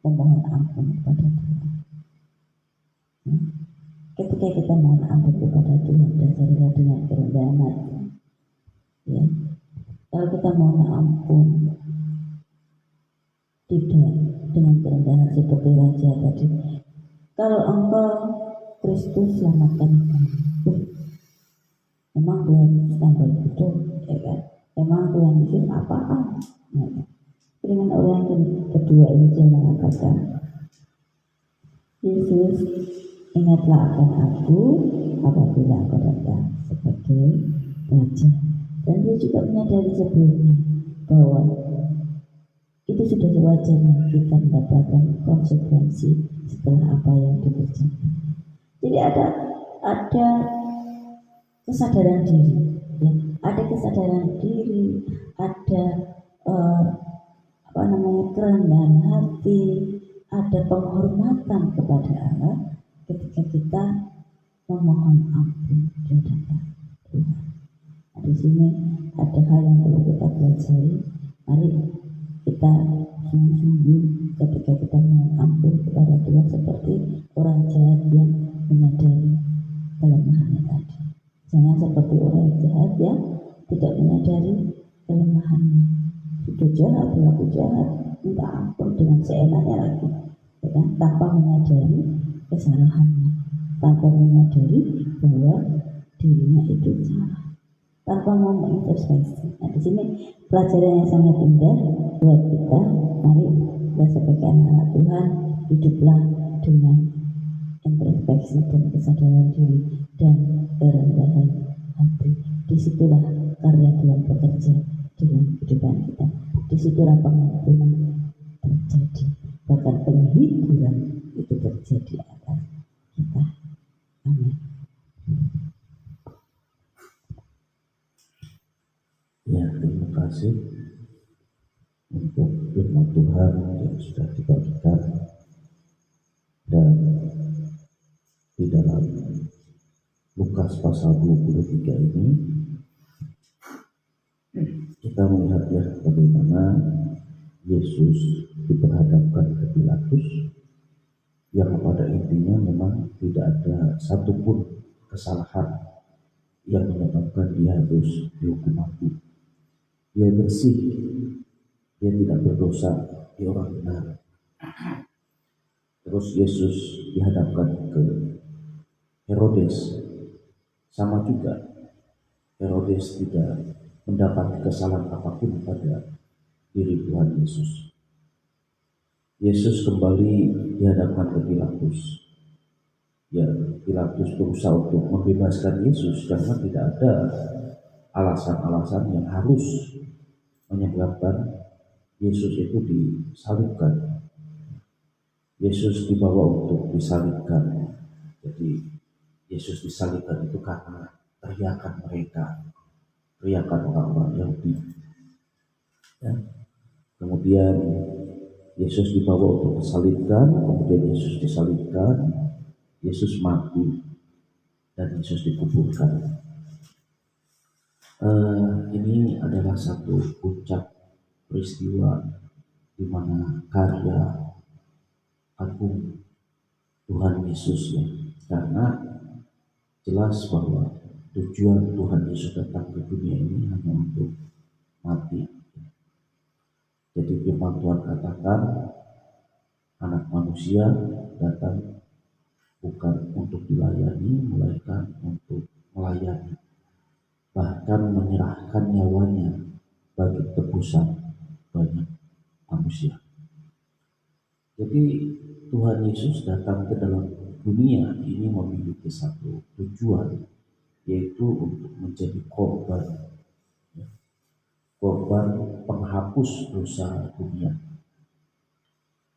memohon ampun kepada Tuhan. Ya. Ketika kita mohon ampun kepada Tuhan, dasarilah dengan kerendahan hati. Ya. Kalau kita mohon ampun tidak dengan kerendahan seperti raja tadi, kalau engkau Kristus selamatkan kami, emang Tuhan Yesus tambah gitu, ya kan? Emang Tuhan Yesus apaan? Ya kan? Dengan orang yang kedua ini dia mengatakan, Yesus, ingatlah akan aku apabila engkau datang sebagai raja. Dan dia juga menyadari sebelumnya bahwa itu sudah sewajarnya kita mendapatkan konsekuensi setelah apa yang dikerjakan. Jadi ada kesadaran diri, ya, ada kesadaran diri, ada kerendahan hati, ada penghormatan kepada Allah ketika kita memohon ampun di hadapan Tuhan. Nah, di sini ada hal yang perlu kita pelajari. Mari kita sungguh-sungguh ketika kita mohon ampun kepada Tuhan seperti orang jahat yang menyadari kelemahannya tadi. Jangan seperti orang jahat yang tidak menyadari kelemahannya. Sudah jahat, berlaku jahat, minta ampun dengan seenaknya lagi, ya kan? Tanpa menyadari kesalahannya, tanpa menyadari bahwa dirinya itu salah, tanpa mau mengintrospeksi. Nah, di sini pelajaran yang sangat indah buat kita. Mari kita sebagai anak Tuhan hiduplah dengan introspeksi dan kesadaran diri dan kerendahan hati. Disitulah karya Tuhan bekerja dalam kehidupan kita. Disitulah pengampunan terjadi, bahkan penghiburan itu terjadi atas kita. Amin. Ya, terima kasih untuk firman Tuhan yang sudah dibagikan. Dan di dalam Lukas pasal 23 ini kita melihat ya bagaimana Yesus diperhadapkan ke Pilatus yang pada intinya memang tidak ada satupun kesalahan yang menyebabkan dia harus dihukum mati. Dia bersih, dia tidak berdosa, dia orang benar. Terus Yesus dihadapkan ke Herodes, sama juga Herodes tidak mendapat kesalahan apapun pada diri Tuhan Yesus. Yesus kembali dihadapkan ke Pilatus. Ya, Pilatus berusaha untuk membebaskan Yesus karena tidak ada alasan-alasan yang harus menyebabkan Yesus itu disalibkan. Yesus dibawa untuk disalibkan. Jadi Yesus disalibkan itu karena teriakan mereka, teriakan orang-orang Yahudi. Ya. Kemudian Yesus dibawa untuk disalibkan, kemudian Yesus disalibkan, Yesus mati, dan Yesus dikuburkan. Ini adalah satu puncak peristiwa di mana karya agung Tuhan Yesus, ya. Karena jelas bahwa tujuan Tuhan Yesus datang ke dunia ini hanya untuk mati. Jadi firman Tuhan katakan anak manusia datang bukan untuk dilayani, melainkan untuk melayani, bahkan menyerahkan nyawanya bagi tebusan banyak manusia. Jadi Tuhan Yesus datang ke dalam dunia ini memiliki satu tujuan, yaitu untuk menjadi korban, korban penghapus dosa dunia.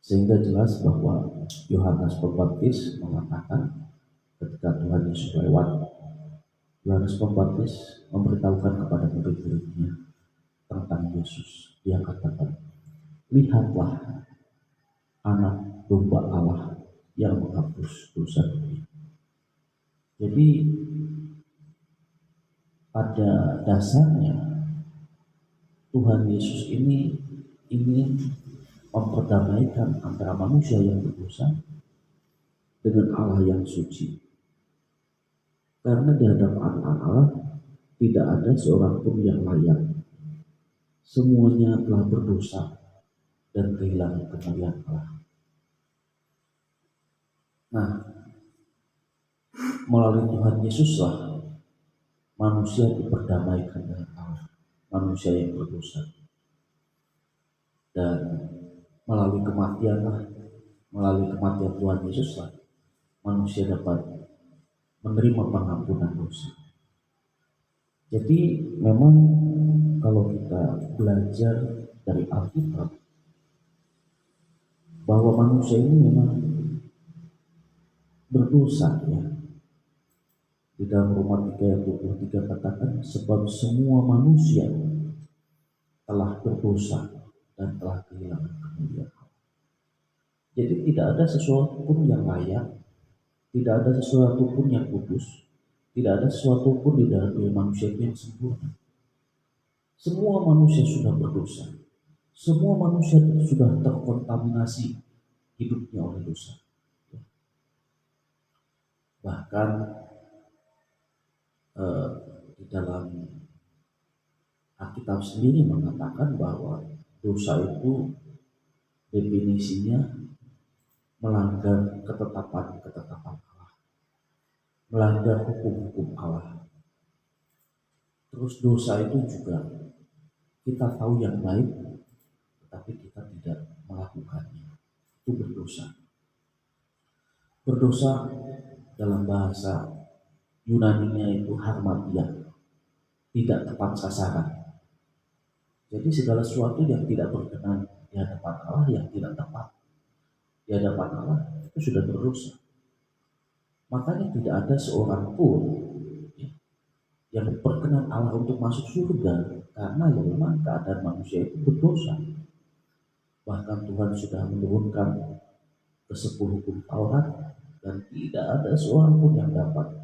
Sehingga jelas bahwa Yohanes Pembaptis mengatakan ketika Tuhan Yesus lewat, Yohanes Pembaptis memberitahukan kepada murid-muridnya tentang Yesus. Dia katakan, lihatlah anak domba Allah yang menghapus dosa dunia. Jadi pada dasarnya Tuhan Yesus ini ingin memperdamaikan antara manusia yang berdosa dengan Allah yang suci. Karena di hadapan Allah tidak ada seorang pun yang layak. Semuanya telah berdosa dan kehilangan kemuliaan Allah. Nah, melalui Tuhan Yesuslah manusia diperdamaikan dengan Allah, manusia yang berdosa. Dan melalui kematian Tuhan Yesuslah manusia dapat menerima pengampunan dosa. Jadi memang kalau kita belajar dari Alkitab bahwa manusia ini memang berdosa, ya. Di dalam Roma 3 ayat 23 katakan, sebab semua manusia telah berdosa dan telah kehilangan kemuliaan Allah. Jadi tidak ada sesuatu pun yang layak, tidak ada sesuatu pun yang kudus, tidak ada sesuatu pun di dalam diri manusia yang sempurna. Semua manusia sudah berdosa. Semua manusia sudah terkontaminasi hidupnya oleh dosa. Bahkan di dalam Alkitab sendiri mengatakan bahwa dosa itu definisinya melanggar ketetapan Allah, melanggar hukum-hukum Allah. Terus dosa itu juga kita tahu yang baik, tetapi kita tidak melakukannya. Itu berdosa. Berdosa dalam bahasa Yunaninya itu harmatia, tidak tepat sasaran. Jadi segala sesuatu yang tidak berkenan di hadapan Allah, yang tidak tepat di hadapan Allah, itu sudah berdosa. Makanya tidak ada seorang pun yang berkenan Allah untuk masuk surga, karena ya memang keadaan manusia itu berdosa. Bahkan Tuhan sudah menurunkan ke-10 hukum Taurat dan tidak ada seorang pun yang dapat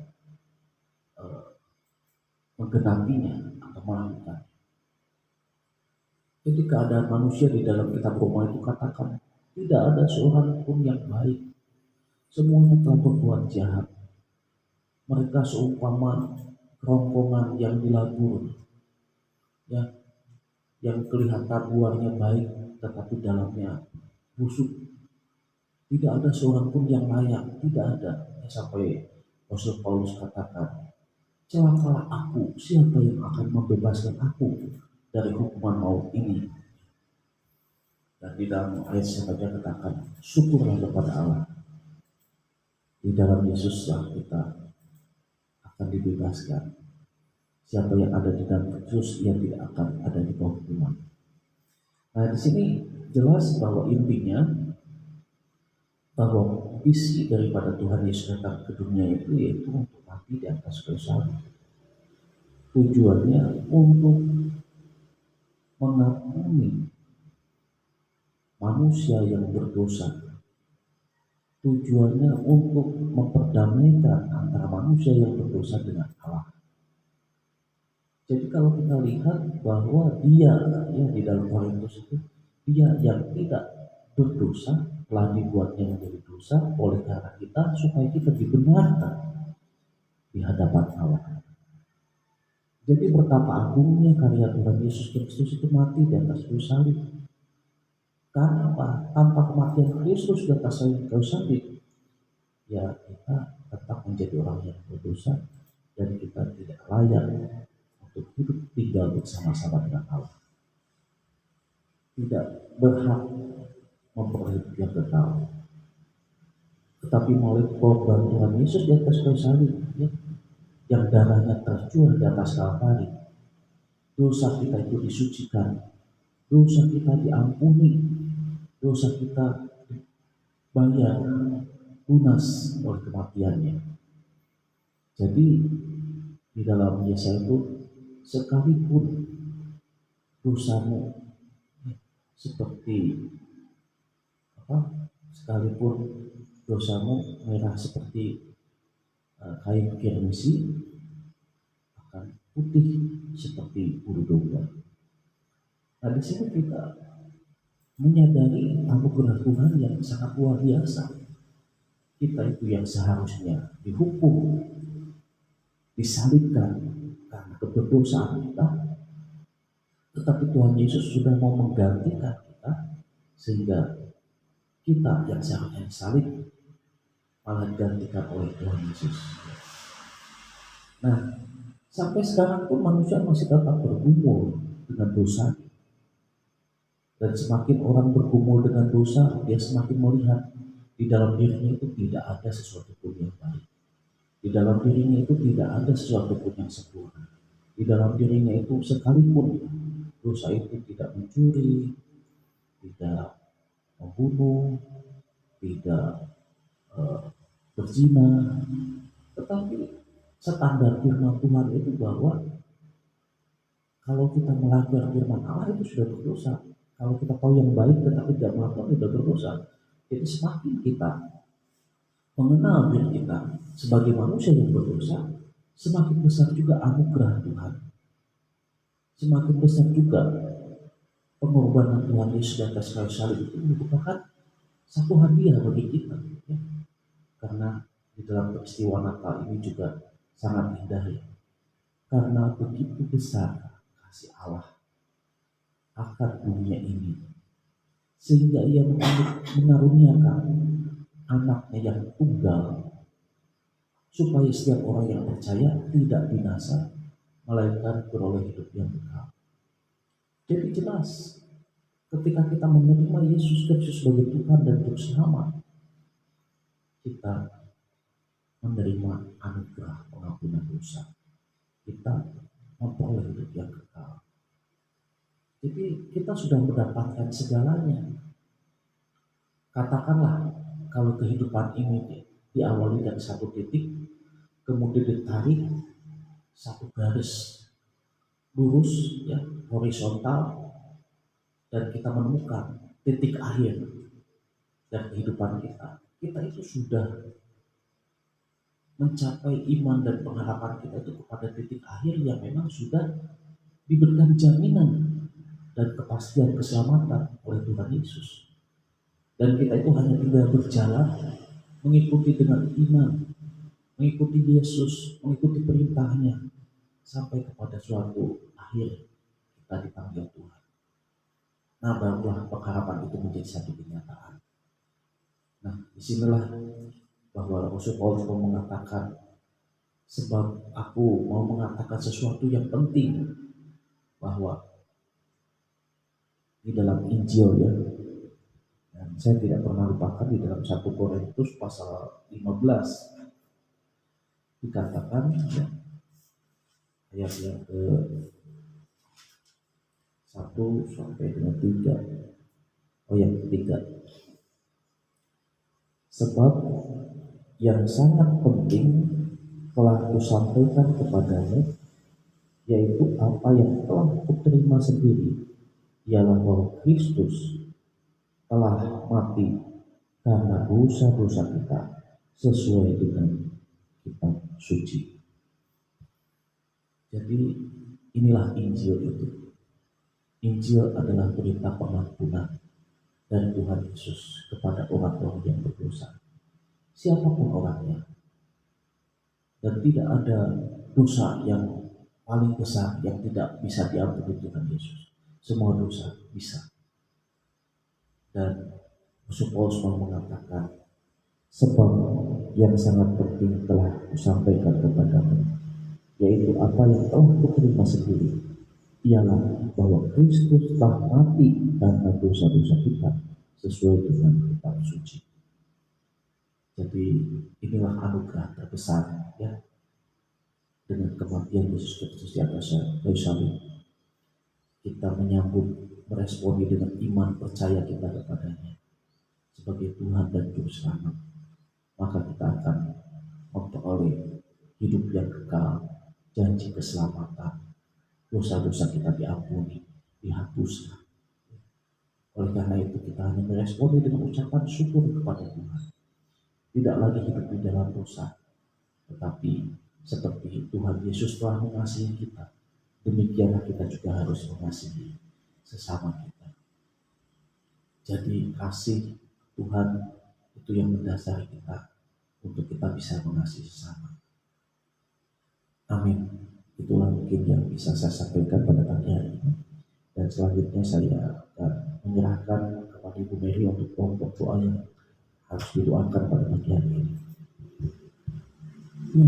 menggenapinya atau melakukan. Jadi keadaan manusia di dalam kitab Roma itu katakan tidak ada seorang pun yang baik. Semuanya telah berbuat jahat. Mereka seumpama kerongkongan yang dilabur, ya, yang kelihatan luarnya baik tetapi dalamnya busuk. Tidak ada seorang pun yang layak, tidak ada. Sampai Rasul Paulus katakan, celakalah aku, siapa yang akan membebaskan aku dari hukuman maut ini? Dan di dalam ayat saja katakan, syukurlah kepada Allah. Di dalam Yesuslah kita akan dibebaskan. Siapa yang ada di dalam Yesus, ia tidak akan ada di bawah hukuman. Nah, di sini jelas bahwa intinya bahwa visi daripada Tuhan Yesus datang ke dunia itu yaitu untuk mati di atas kayu salib. Tujuannya untuk mengampuni manusia yang berdosa. Tujuannya untuk memperdamaikan antara manusia yang berdosa dengan Allah. Jadi kalau kita lihat bahwa dia ya di dalam Korintus itu, dia yang tidak berdosa telah dibuatnya menjadi dosa oleh karena kita supaya kita dibenarkan di hadapan Allah. Jadi betapa agungnya karya Tuhan Yesus Kristus itu mati di atas kayu salib. Karena apa? Tanpa kematian Kristus di atas kayu salib, ya kita tetap menjadi orang yang berdosa dan kita tidak layak untuk hidup tinggal bersama-sama dengan Allah. Tidak berhak memperoleh hidup yang kekal. Tetapi melalui korban Tuhan Yesus di atas kayu salib, ya, yang darahnya tercurah di atas Kalvari, dosa kita itu disucikan, dosa kita diampuni, dosa kita dibayar lunas oleh kematiannya. Jadi di dalam Yesaya itu, sekalipun dosamu seperti sekalipun dosamu merah seperti kain kirmisi, akan putih seperti bulu domba. Nah, di sini kita menyadari anugerah Tuhan yang sangat luar biasa. Kita itu yang seharusnya dihukum, disalibkan karena keberdosaan kita, tetapi Tuhan Yesus sudah mau menggantikan kita sehingga kita yang seharusnya disalib malah digantikan oleh Tuhan Yesus. Nah, sampai sekarang pun manusia masih tetap bergumul dengan dosa. Dan semakin orang bergumul dengan dosa, dia semakin melihat di dalam dirinya itu tidak ada sesuatu pun yang baik. Di dalam dirinya itu tidak ada sesuatu pun yang sempurna. Di dalam dirinya itu sekalipun dosa itu tidak mencuri, tidak membunuh, tidak berzina, tetapi standar firman Tuhan itu bahwa kalau kita melanggar firman Allah itu sudah berdosa. Kalau kita tahu yang baik tetapi tidak melakukan sudah berdosa. Jadi semakin kita mengenal diri kita sebagai manusia yang berdosa, semakin besar juga anugerah Tuhan. Semakin besar juga pengorbanan Tuhan Yesus di atas kayu salib itu merupakan satu hadiah bagi kita. Ya. Karena di dalam peristiwa Natal ini juga sangat indah ya. Karena begitu besar kasih Allah akan dunia ini, sehingga ia mengaruniakan anaknya yang tunggal, supaya setiap orang yang percaya tidak binasa, melainkan beroleh hidup yang kekal. Jadi jelas, ketika kita menerima Yesus Kristus sebagai Tuhan dan Juru Selamat, kita menerima anugerah pengampunan dosa. Kita memperoleh hidup yang kekal. Jadi kita sudah mendapatkan segalanya. Katakanlah kalau kehidupan ini diawali dari satu titik, kemudian ditarik satu garis lurus, ya, horizontal, dan kita menemukan titik akhir dari kehidupan kita. Kita itu sudah mencapai iman dan pengharapan kita itu kepada titik akhir yang memang sudah diberikan jaminan dan kepastian keselamatan oleh Tuhan Yesus. Dan kita itu hanya tinggal berjalan, mengikuti dengan iman, mengikuti Yesus, mengikuti perintahnya, sampai kepada suatu akhir kita dipanggil Tuhan. Nah, barulah pengharapan itu menjadi satu kenyataan. Nah, disinilah bahwa Rasul Paulus mengatakan, sebab aku mau mengatakan sesuatu yang penting, bahwa di dalam Injil ya, saya tidak pernah lupakan di dalam 1 Korintus pasal 15 dikatakan ya, ayat yang ke 1 sampai dengan 3. Oh yang ketiga. Sebab yang sangat penting telah kusampaikan kepadamu, yaitu apa yang telah kuterima sendiri, ialah bahwa Kristus telah mati karena dosa-dosa kita sesuai dengan kitab suci. Jadi inilah Injil itu. Injil adalah berita pengampunan dari Tuhan Yesus kepada orang-orang yang berdosa, siapapun orangnya. Dan tidak ada dosa yang paling besar yang tidak bisa diampuni Tuhan Yesus. Semua dosa bisa. Dan Rasul Paulus mau mengatakan, sebab yang sangat penting telah kusampaikan kepadamu, yaitu apa yang telah kuterima sendiri, ialah bahwa Kristus telah mati karena dosa-dosa kita sesuai dengan kitab suci. Jadi inilah anugerah terbesar ya, dengan kematian Yesus Kristus di atas kayu salib. Kita menyambut, meresponi dengan iman, percaya kita kepadanya sebagai Tuhan dan Juru Selamat. Maka kita akan memperoleh hidup yang kekal, janji keselamatan, dosa-dosa kita diampuni, dihapuskan. Oleh karena itu kita hanya meresponi dengan ucapan syukur kepada Tuhan. Tidak lagi hidup di dalam dosa, tetapi seperti Tuhan Yesus telah mengasihi kita, demikianlah kita juga harus mengasihi sesama kita. Jadi kasih Tuhan itu yang mendasari kita untuk kita bisa mengasihi sesama. Amin. Itulah mungkin yang bisa saya sampaikan pada pagi hari ini. Dan selanjutnya saya akan menyerahkan kepada Ibu Mary untuk kelompok doa yang harus didoakan pada pagi hari ini. Ya.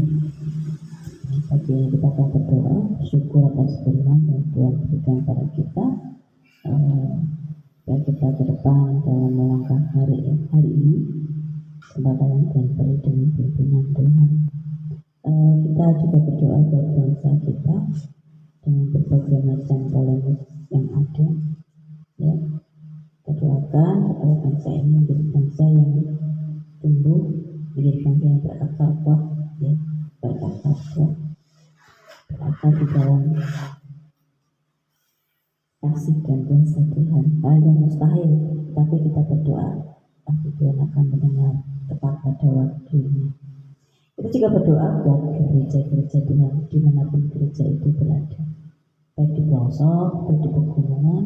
Pagi ini kita akan berdoa, syukur atas firman yang Tuhan berikan pada kita, dan kita ke depan dalam melangkah hari ini, kesempatan yang Tuhan beri dengan pimpinan Tuhan. Kita juga berdoa buat bangsa kita dengan berbagai macam polemik yang ada. Ya, kita doakan supaya bangsa ini menjadi bangsa yang tumbuh, menjadi bangsa yang berakar kuat, ya, berakar kuat, berakar di dalam kasih dan kuasa Tuhan. Hal yang mustahil, tapi kita berdoa pasti Tuhan akan mendengar tepat pada waktunya. Kita juga berdoa buat gereja-gereja Tuhan dimanapun gereja itu berada, baik di pelosok, baik di pegunungan,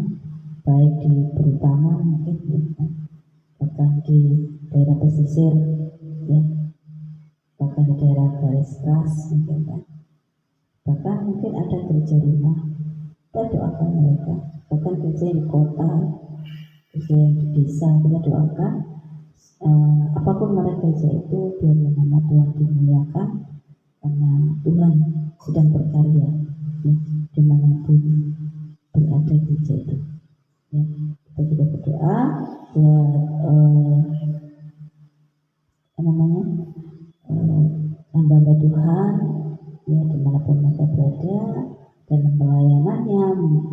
baik di perutaman mungkin, ya, bahkan di daerah pesisir, ya, bahkan di daerah garis keras mungkin, ya. Bahkan mungkin ada gereja rumah, kita doakan mereka. Bahkan gereja yang di kota, gereja yang di desa, kita doakan apapun mereka gereja itu, biar nama Tuhan dimuliakan, karena Tuhan sedang berkarya, ya, dimanapun berada gereja itu. Ya, kita juga berdoa buat hamba-hamba Tuhan, ya, dimanapun mereka berada dalam pelayanannya,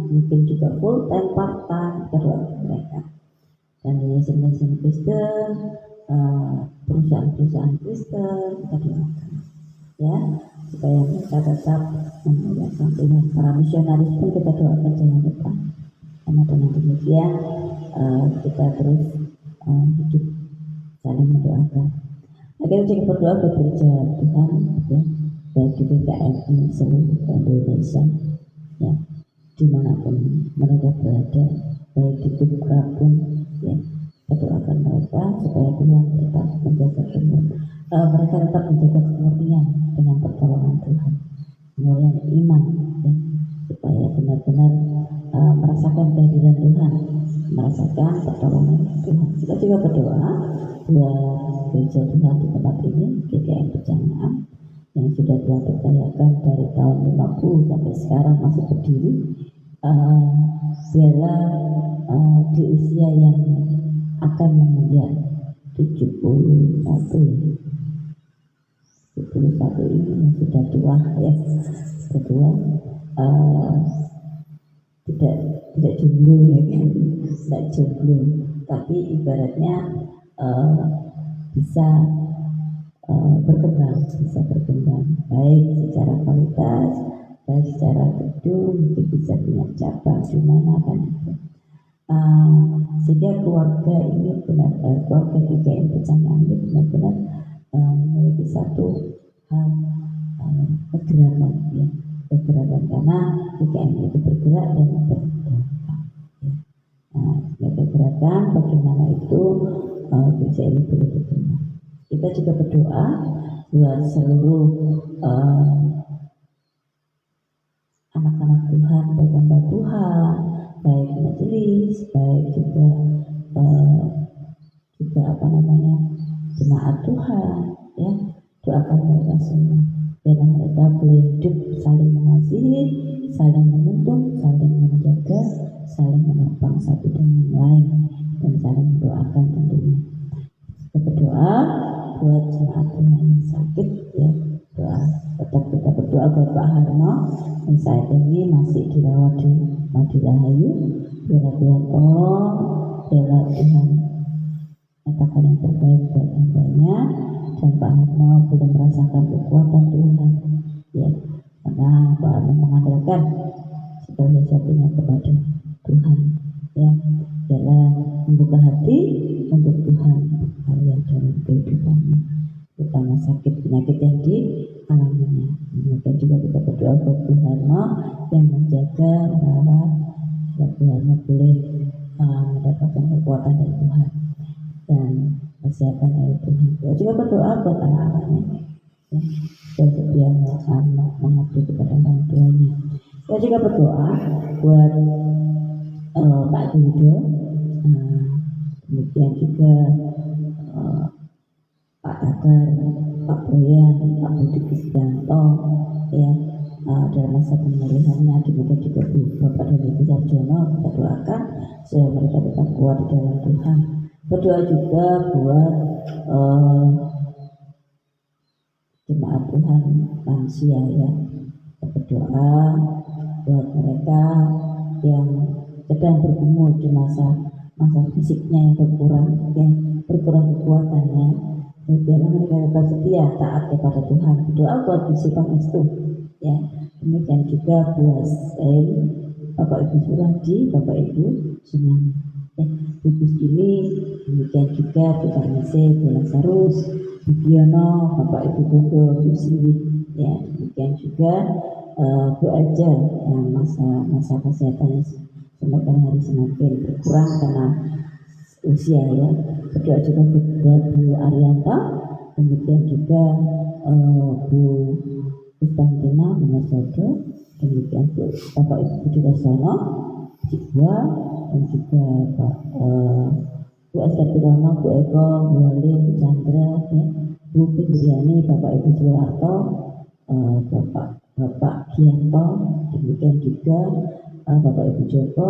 mungkin juga full time, part time, kita doakan mereka. Dan yayasan-yayasan Kristen, perusahaan-perusahaan Kristen, kita doakan, ya, supaya mereka tetap memuliakan Tuhan. Para misionaris pun kita doakan jangan lupa, karena dengan demikian kita terus hidup saling mendoakan. Nah, kita juga berdoa buat gereja Tuhan, ya, baik di GKMI seluruh Indonesia, ya, dimanapun mereka berada, baik di Kubra pun, ya, kita doakan mereka supaya Tuhan tetap menjaga mereka tetap menjaga kemurnian dengan pertolongan Tuhan, kemurnian iman, ya, supaya benar-benar merasakan kehadiran Tuhan, merasakan pertolongan Tuhan. Kita juga berdoa buat gereja Tuhan di tempat ini, GKM Pejangan, yang sudah Tuhan berdayakan dari tahun 50 sampai sekarang masih berdiri. Biarlah di usia yang akan 21 ini yang sudah tua ya, sudah tua, tidak jomblo ya kan, tidak jomblo, tapi ibaratnya bisa berkembang baik secara kualitas, baik secara gedung, mungkin bisa punya cabang di mana kan. Sehingga keluarga ini keluarga GKM Pecangan ini benar-benar memiliki satu hal kegerakan ya, kegerakan karena GKM itu bergerak dan berdampak ya. Kegerakan bagaimana itu gereja ini boleh berkembang. Kita juga berdoa buat seluruh anak-anak Tuhan, baik hamba Tuhan, baik majelis, baik juga jemaat Tuhan ya, doakan mereka semua biar mereka boleh hidup saling mengasihi, saling menuntun, saling menjaga, saling menopang satu dengan yang lain, dan saling mendoakan tentunya. Kita berdoa buat jemaat Tuhan yang sakit ya, doa tetap kita berdoa buat Pak Harno yang saat ini masih dirawat di Madirahayu. Biar Tuhan tolong, biar Tuhan katakan yang terbaik buat hambanya, dan Pak Harno boleh merasakan kekuatan Tuhan ya, karena Pak Harno mengandalkan segala sesuatunya kepada Tuhan ya. Biarlah membuka hati untuk Tuhan karya dalam kehidupannya, terutama sakit penyakit yang dialaminya. Demikian juga kita berdoa buat Bu Harno yang menjaga, merawat, agar Bu Harno boleh mendapatkan kekuatan dari Tuhan dan kesehatan dari Tuhan. Kita juga berdoa buat anak-anaknya ya, dan dia mengabdi kepada orang tuanya. Kita juga berdoa buat Pak Yudo, kemudian juga Pak Tagar, Pak Boyan, Pak Budi Kristianto ya, dalam masa pemulihannya. Demikian juga Bapak dan Ibu Sarjono, kita doakan supaya mereka tetap kuat di dalam Tuhan. Berdoa juga buat jemaat Tuhan lansia ya, kita berdoa buat mereka yang sedang bergumul di masa fisiknya yang berkurang kekuatannya, biarlah mereka tetap setia taat kepada Tuhan. Berdoa buat Bisi Pangestu ya. Demikian juga buat Bapak Ibu Suradi, Bapak Ibu Sunani ya, Bugis ini. Demikian juga Bapak Nise, Bu Lazarus, Bu Giono, Bapak Ibu Gogo, Bu Cindy ya. Demikian juga Bu Elja yang masa kesehatannya semakin hari semakin berkurang karena usia ya. Berdoa juga buat Bu Arianta, demikian juga Bu Kustantina Menasodo, demikian Bapak Ibu Budi Rasono, Cikwa, dan juga Pak Bu Esther Pirono, Bu Eko, Bu Halim, Bu Chandra ya, Bu Fitriani, Bapak Ibu Suwarto, Bapak Gianto, demikian juga Bapak Ibu Joko,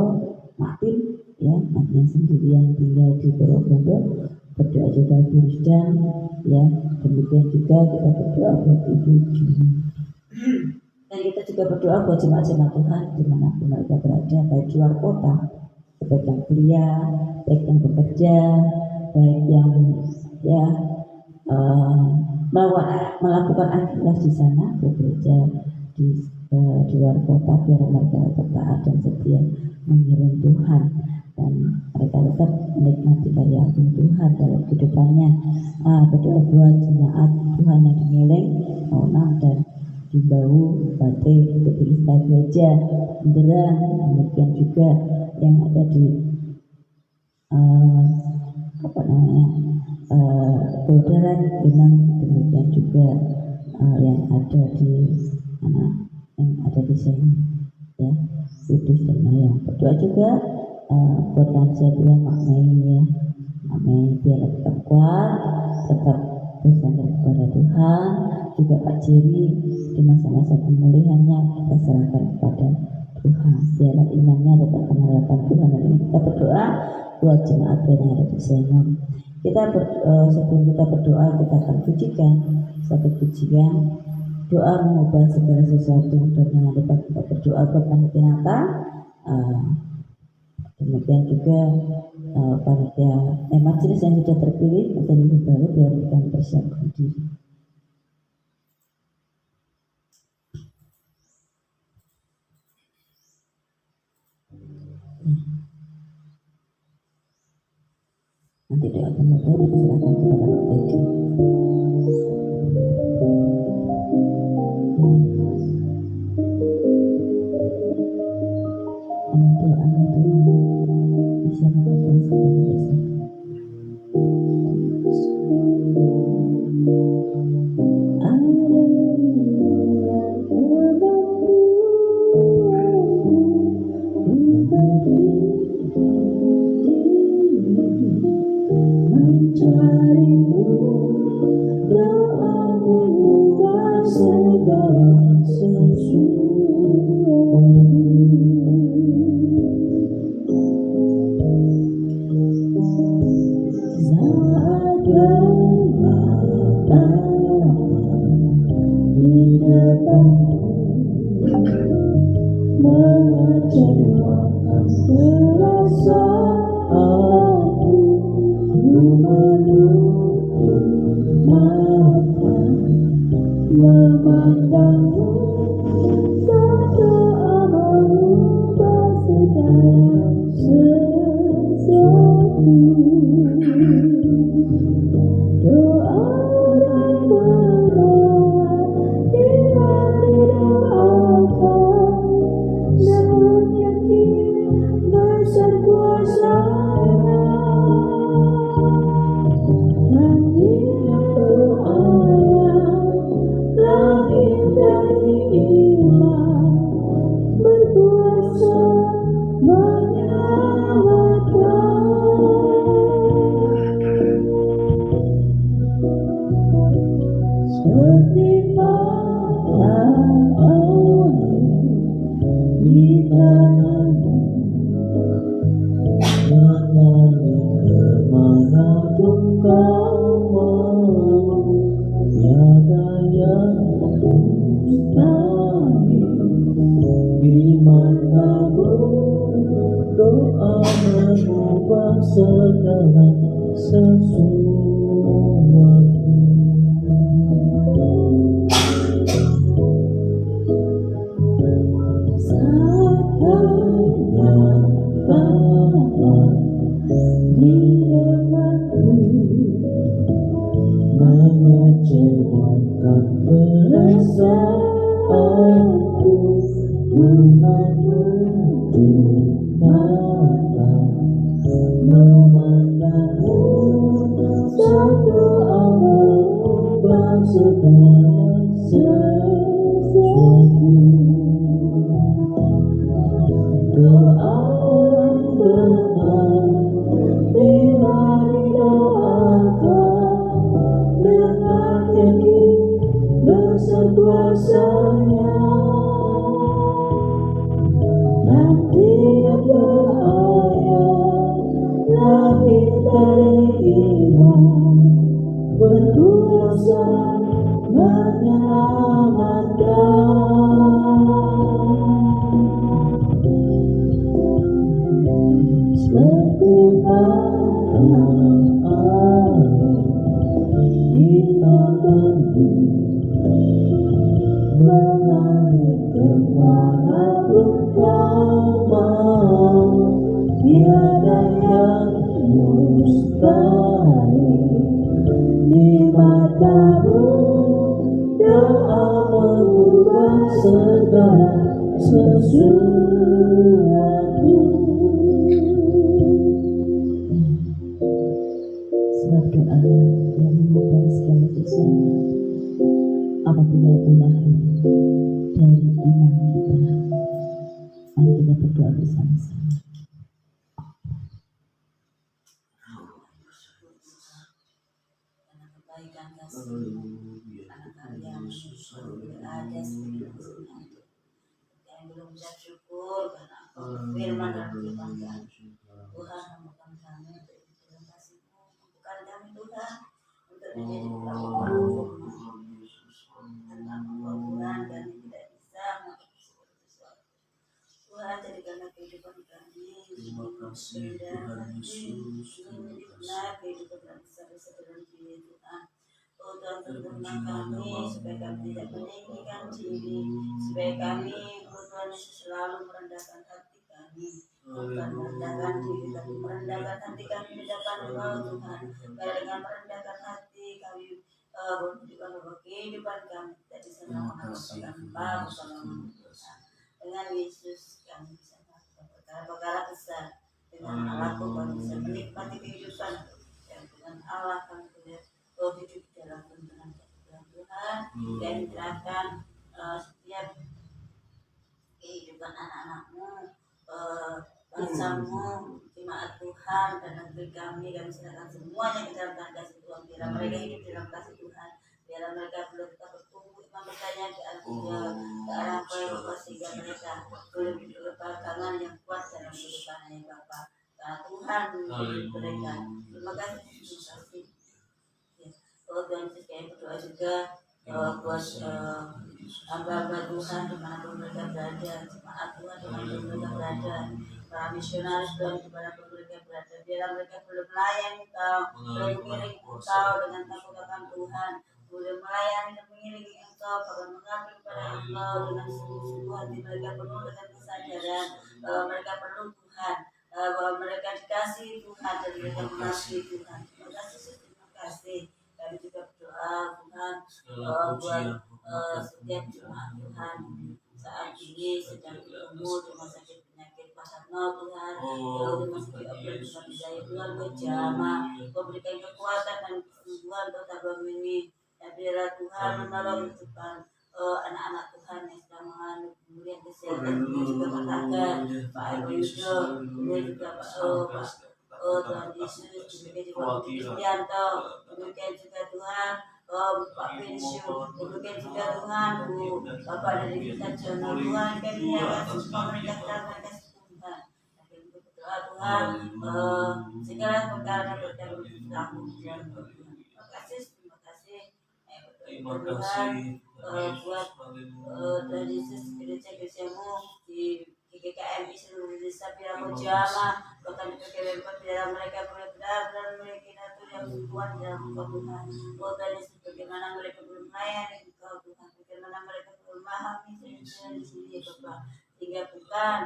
Martin ya, Martin sendirian tinggal di Purwokerto. Berdoa juga Bu Rusdan ya. Demikian juga kita berdoa buat Ibu Juni. Dan kita juga berdoa buat jemaat-jemaat Tuhan dimanapun mereka berada, baik di luar kota, baik yang kuliah, baik yang bekerja, baik yang ya melakukan aktivitas di sana, bekerja di luar kota, biar mereka tetap taat dan setia mengiring Tuhan, dan mereka tetap menikmati karya Tuhan dalam kehidupannya. Berdoa buat jemaat Tuhan yang di Ngeleng, Maunang, dan di Bau, Batik, Ketika Gereja, Benderang, demikian juga yang ada di Bodaran, Benang, demikian juga yang ada di sini ya, Kudus dan Mayang. Berdoa juga buat lansia Tuhan Mak Mei ya, Mak Mei biar tetap kuat, tetap bersandar kepada Tuhan. Juga Pak Jerry di masa-masa pemulihannya kita serahkan kepada Tuhan, biarlah imannya tetap mengharapkan Tuhan. Dan ini kita berdoa buat jemaat yang ada di sana. Sebelum kita berdoa, kita akan pujikan satu pujian doa mengubah segala sesuatu, dan jangan lupa kita berdoa buat panitia Natal. Demikian juga panitia majelis yang sudah terpilih dan yang baru biar kita persiapkan diri. Nanti doa penutup diserahkan kepada Pak Teddy. Doanya Tuhan bisa mengubah segala sesuatu. Mencarimu, doamu mengubah segala sesuatu. Saat gelap di depanku, mengecewakan perasaanku, ku menutup mata memandangmu, dan doa mengubah segala sesuatu. Doa orang benar bila didoakan dengan yakin besar kuasanya, dan dia doa yang lahir dari iman berkuasa menyelamatkan. Seperti padang air di tanganmu, mengalir kemanapun kau mau, tiada yang mustahil di matamu. Doa mengubah segala sesuatu. Saat kenyataan di depanku, mengecewakan perasaanku, ku menutup mata memandangmu, saat doa mengubah segala sesuatu. Doa orang benar bila didoakan dengan yakin besar kuasanya, dan tiap doa yang lahir dari iman berkuasa menyelamatkan. Seperti padang air di tanganmu, mengalir kemanapun kau mau, tiada yang mustahil di matamu. Doa mengubah segala sesuatu. Sebab doa yang mengubah segala sesuatu apabila itu lahir dari iman kita. Mari kita berdoa bersama-sama. Karena kebaikan kasih anak yang berada seperti yang belum bisa syukur karena firman dan firman Tuhan memegang Tuhan untuk menjadi pelaku tanpa Engkau Tuhan kami tidak bisa melakukan sesuatu. Tuhan jadikanlah kehidupan kami Terima kasih Tuhan Yesus. menjadi benar kehidupan kami sampai dalam diri Tuhan. Oh Tuhan, Terpujilah sempurnakan kami nama-Mu, supaya kami tidak meninggikan ya diri, supaya kami, oh Tuhan Yesus, selalu merendahkan hati kami, bukan merendahkan diri, tapi merendahkan hati kami di depan Engkau Tuhan. Karena dengan merendahkan hati kami menunjukkan bahwa kehidupan kami tidak bisa Terima melakukan kasih apa-apa Tuhan bersama Yesus. Tuhan. Dengan Yesus kami bisa melakukan perkara-perkara besar. Dengan Allah kami bisa menikmati kehidupan, dan dengan Allah kami boleh hidup dalam tuntunan Tuhan. Dan terapkan setiap kehidupan anak-anakmu, bangsamu, jemaat Tuhan dan negeri kami serahkan semuanya ke dalam tangan kasih Tuhan. Biarlah mereka hidup dalam kasih Tuhan, biarlah mereka boleh tetap bertumbuh iman bertanya ke arah Bapa, sehingga mereka boleh berpegang tangan yang kuat dalam kehidupan yang Bapa. Tuhan memberi mereka. Terima kasih, terima kasih. Ya. Tuhan Yesus, kami berdoa juga buat hamba-hamba Tuhan dimanapun mereka berada, jemaat Tuhan dimanapun mereka berada, para misionaris Tuhan dimanapun mereka berada, biarlah mereka boleh melayani Engkau, boleh mengiringi Engkau dengan takut akan Tuhan, boleh melayani dan mengiringi Engkau, bahkan mengabdi kepada Engkau dengan sungguh-sungguh hati mereka penuh dengan kesadaran bahwa mereka perlu Tuhan, bahwa mereka dikasihi Tuhan dan mereka mengasihi Tuhan. Terima kasih, terima kasih. Kami juga berdoa Tuhan buat setiap jemaat Tuhan saat ini sedang bertemu dengan sakit penyakit pasarno Tuhan, rumah sakit operasi mati daya Tuhan, berjamaah memberikan kekuatan dan kesembuhan buat abang ini. Dan biarlah Tuhan menolong depan anak-anak Tuhan yang sedang mengalami pemulihan kesehatan, juga Pak Tagar, Pak Ayudo, juga Pak Tuhan Yesus, demikian juga Pak Kristianto, demikian juga Tuhan Pak Pensiun, demikian juga Tuhan Bapak dari kita Jono Tuhan, kami nyatakan semua mereka dalam mereka Tuhan. Kami berdoa Tuhan, segala perkara berkata berlaku dalam Tuhan. Terima kasih, terima kasih. Terima kasih Buat Tuhan Yesus, gereja-gerejamu di GKMI seluruh Indonesia, biar aku jamaah, bahkan di PKMI, biar mereka boleh benar-benar memiliki natur yang kuat dalam Engkau Tuhan. Tuhan Yesus, bagaimana mereka belum melayani Engkau Tuhan, bagaimana mereka belum memahami sesuatu di sini Bapak, sehingga bukan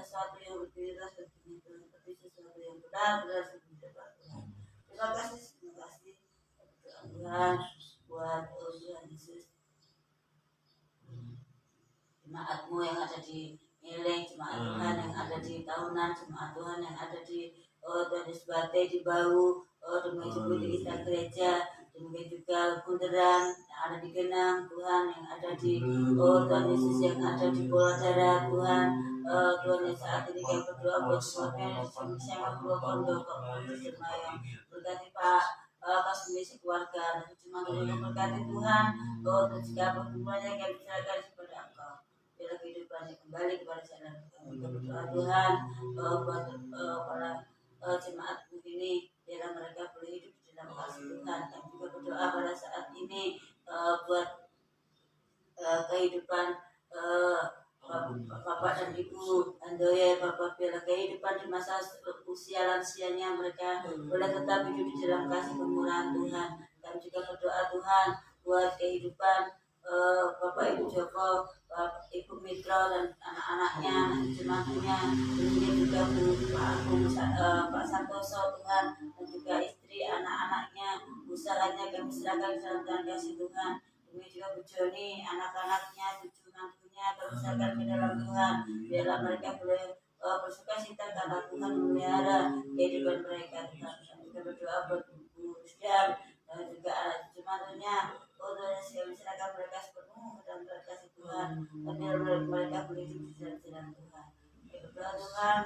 sesuatu yang berbeda seperti itu, tapi sesuatu yang benar-benar seperti itu Tuhan. Terima kasih, terima kasih Tuhan buat Tuhan Yesus, jemaatmu yang ada di Mileng, jemaat Tuhan yang ada di Tahunan, jemaat Tuhan yang ada di Tuhan Yesus Bate, di Bau, demikian juga di Istana Gereja, demikian juga Bundaran yang ada di Genang, Tuhan yang ada di Tuhan Yesus yang ada di Bola Darat, Tuhan. Tuhan Yesus saat ini kami berdoa buat semuanya sama dua pondok Semayang, berkati Pak kasih keluarga dan cuma yang berkati Tuhan, dan juga pertemuannya yang diserahkan kepada Engkau. Biarlah kehidupannya kembali kepada jalan kami. Berdoa Tuhan buat para jemaat ini, biarlah mereka boleh hidup di dalam kasih Tuhan. Kami juga berdoa pada saat ini buat kehidupan Bapak dan Ibu Andoya, Bapak, biarlah kehidupan di masa usia lansianya mereka boleh tetap hidup di dalam kasih kemurahan Tuhan. Kami juga berdoa Tuhan buat kehidupan Bapak Ibu Joko, Ibu Mitra dan anak-anaknya, jemaatnya, demikian juga Pak Santoso Tuhan, dan juga istri, anak-anaknya, usahanya kami serahkan dalam tangan kasih Tuhan. Demikian juga Bu Joni, anak-anaknya, cucu mantunya, kami serahkan ke dalam Tuhan. Biarlah mereka boleh bersuka cita karena Tuhan memelihara kehidupan mereka. Tuhan, kami juga berdoa buat Bu Rusdan dan juga anak cucu mantunya. Tuhan Yesus, serahkan mereka sepenuh dalam kasih Tuhan. Dan biarlah mereka boleh hidup di jalan-jalan Tuhan. Kami berdoa Tuhan,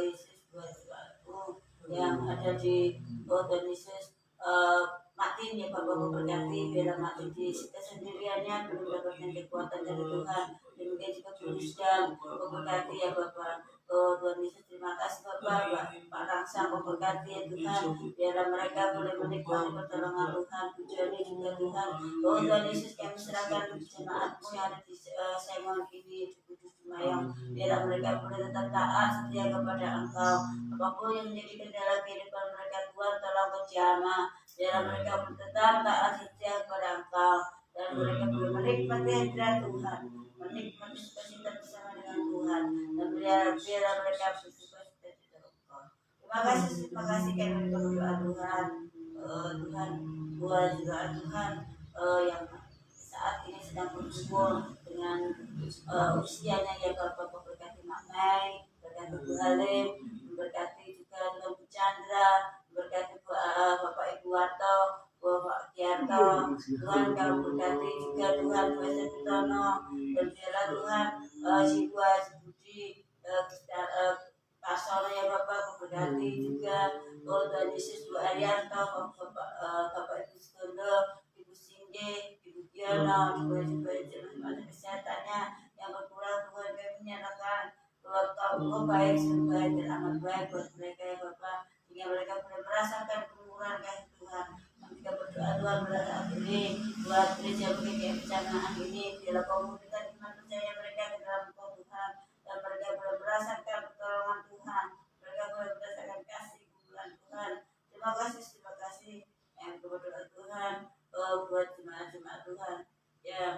Yesus buat aku yang ada di Tuhan Yesus, mati ya Bapak memberkati, biarlah mati di kesendiriannya belum mendapatkan kekuatan dari Tuhan. Demikian juga Kristus memberkati ya Bapak, Tuhan Yesus terima kasih Bapak, Pak Rangsa memberkati ya Tuhan, biarlah mereka boleh menikmati pertolongan Tuhan, tujuannya juga Tuhan. Tuhan Yesus kami serahkan untuk jemaatmu yang ada di Sengon ini, di Kudus Semayang, biarlah mereka boleh tetap taat setia kepada Engkau, apapun yang menjadi kendala kehidupan mereka Tuhan, tolong kau jamah, biarlah mereka boleh tetap taat setia kepada Engkau, dan mereka boleh menikmati hadirat Tuhan, menikmati sukacita bersama dengan Tuhan, dan biarlah mereka bersukacita di dalam Engkau. Terima kasih kami berdoa Tuhan. Tuhan, buat doa Tuhan yang saat ini sedang berkumpul dengan usianya ya Bapak, berkati Mak Mai, berkati Bu Halim, memberkati juga dengan Bu Chandra, memberkati Bapak Ibu Warto, Bapak Kiarto, Tuhan kau berkati juga Tuhan Bu Sepitono, dan biarlah Tuhan si Budi Pastor ya Bapak berkati juga Tuhan Yesus Bu Arianto, Bapak Ibu Skondo, Ibu Singge, Ibu Diana, juga jelas kesehatannya yang berkurang Tuhan kami menyatakan bahwa Kau baik, sungguh baik dan amat baik buat mereka ya Bapak, sehingga mereka boleh merasakan kemurahan kasih Tuhan. Kami juga berdoa Tuhan pada saat ini buat gereja PGKM Canaan ini, biarlah Kau memberikan iman percaya mereka ke dalam Kau Tuhan, dan mereka boleh merasakan pertolongan Tuhan, mereka boleh merasakan kasih kumpulan Tuhan. Terima kasih yang berdoa Tuhan buat jemaat-jemaat Tuhan yang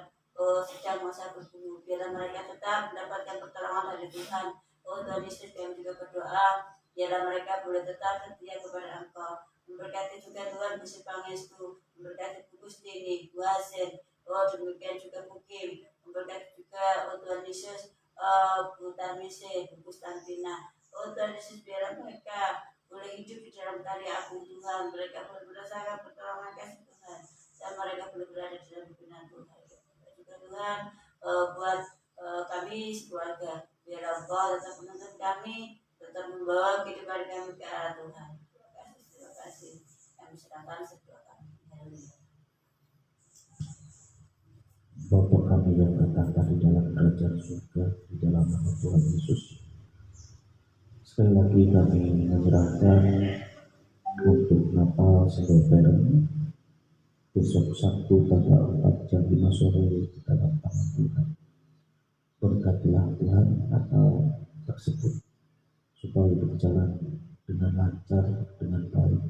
sedang masa bergumul, biarlah mereka tetap mendapatkan pertolongan dari Tuhan. Tuhan Yesus kami juga berdoa, biarlah mereka boleh tetap setia kepada Engkau. Memberkati juga Tuhan Bishop Pangestu, memberkati Bu Gustini, Bu Hasen, demikian juga Mukim, memberkati juga Tuhan Yesus Bu Tarmise, Bu Gustantina. Tuhan Yesus biarlah mereka boleh hidup di dalam karya agung Tuhan, mereka boleh merasakan pertolongan kasih Tuhan, dan mereka boleh berada di dalam pimpinan Tuhan. Juga Tuhan buat kami sekeluarga, biarlah Engkau tetap menuntun kami, tetap membawa kehidupan kami ke arah Tuhan. Terima kasih. Kami serahkan sedoa kami. Bapa kami yang bertata di dalam kerajaan surga, di dalam nama Tuhan Yesus, sekali lagi kami menyerahkan untuk Natal Single Parent besok Sabtu tanggal 4 jam 5 sore di dalam tangan Tuhan. Berkatilah Tuhan Natal tersebut supaya berjalan dengan lancar, dengan baik,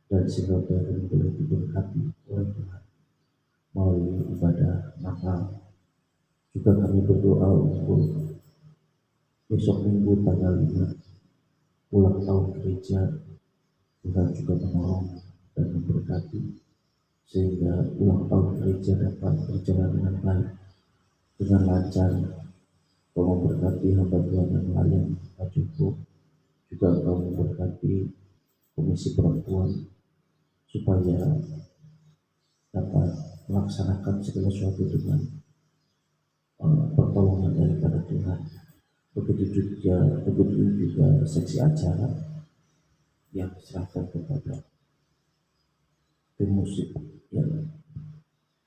dan Single Parent boleh diberkati oleh Tuhan melalui ibadah Natal. Juga kami berdoa untuk besok Minggu tanggal 5 ulang tahun gereja. Tuhan juga menolong dan memberkati sehingga ulang tahun gereja dapat berjalan dengan baik, dengan lancar. Kau memberkati hamba Tuhan yang lain, Pak Joko, juga kau memberkati Komisi Perempuan supaya dapat melaksanakan segala sesuatu dengan pertolongan daripada Tuhan. Begitu juga seksi acara yang diserahkan kepada tim musik yang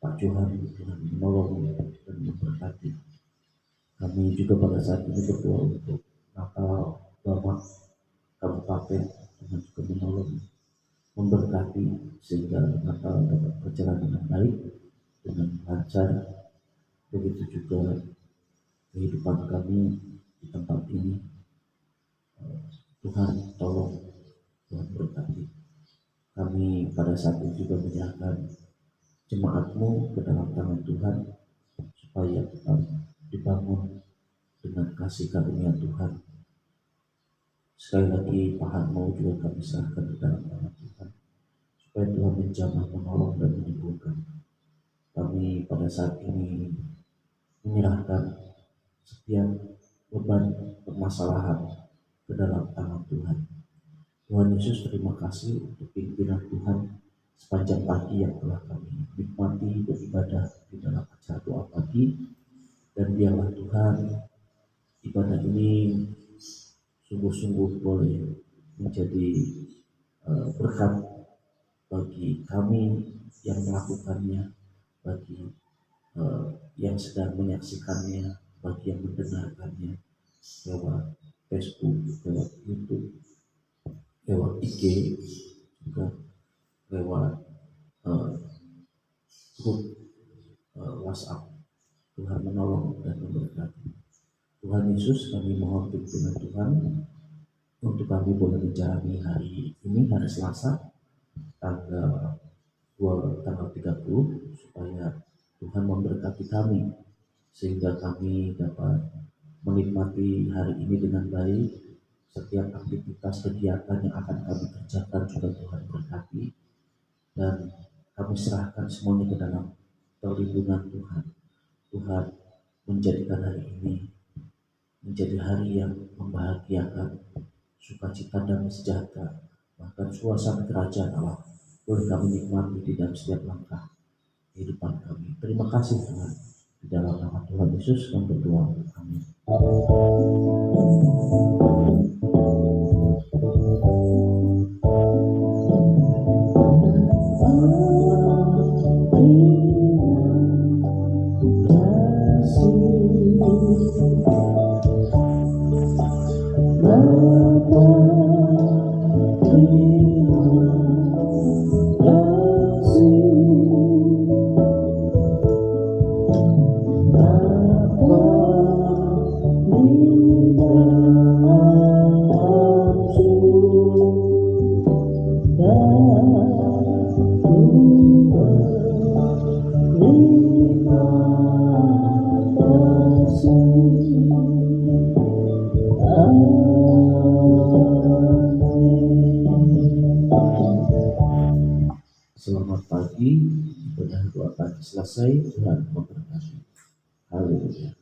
Pak Johan dengan menolong dan memberkati. Kami juga pada saat ini berdoa untuk Natal Bapak Kabupaten dengan juga menolong, memberkati sehingga Natal dapat berjalan dengan baik, dengan lancar. Begitu juga kehidupan kami di tempat ini. Tuhan tolong, Tuhan berkati. Kami pada saat ini juga menyerahkan jemaatmu ke dalam tangan Tuhan supaya tetap dibangun dengan kasih karunia Tuhan. Sekali lagi pahatmu juga kami serahkan ke dalam tangan Tuhan supaya Tuhan menjamah, menolong dan menyembuhkan. Kami pada saat ini menyerahkan setiap beban permasalahan ke dalam tangan Tuhan. Tuhan Yesus, terima kasih untuk pimpinan Tuhan sepanjang pagi yang telah kami nikmati beribadah di dalam acara doa pagi, dan biarlah Tuhan ibadah ini sungguh-sungguh boleh menjadi berkat bagi kami yang melakukannya, bagi yang sedang menyaksikannya, bagi yang mendengarkannya, bahwa Facebook, lewat YouTube, lewat IG, juga lewat grup WhatsApp. Tuhan menolong dan memberkati. Tuhan Yesus, kami mohon tuntunan Tuhan untuk kami boleh menjalani hari ini, hari Selasa, tanggal 30, supaya Tuhan memberkati kami sehingga kami dapat menikmati hari ini dengan baik. Setiap aktivitas kegiatan yang akan kami kerjakan juga Tuhan berkati, dan kami serahkan semuanya ke dalam perlindungan Tuhan. Tuhan menjadikan hari ini menjadi hari yang membahagiakan, sukacita dan sejahtera, bahkan suasana kerajaan Allah boleh kami nikmati di dalam setiap langkah kehidupan kami. Terima kasih Tuhan. Di dalam nama Tuhan Yesus kami berdoa. Amin. Selamat pagi, ibadah doa pagi selesai, Tuhan memberkati. Haleluya.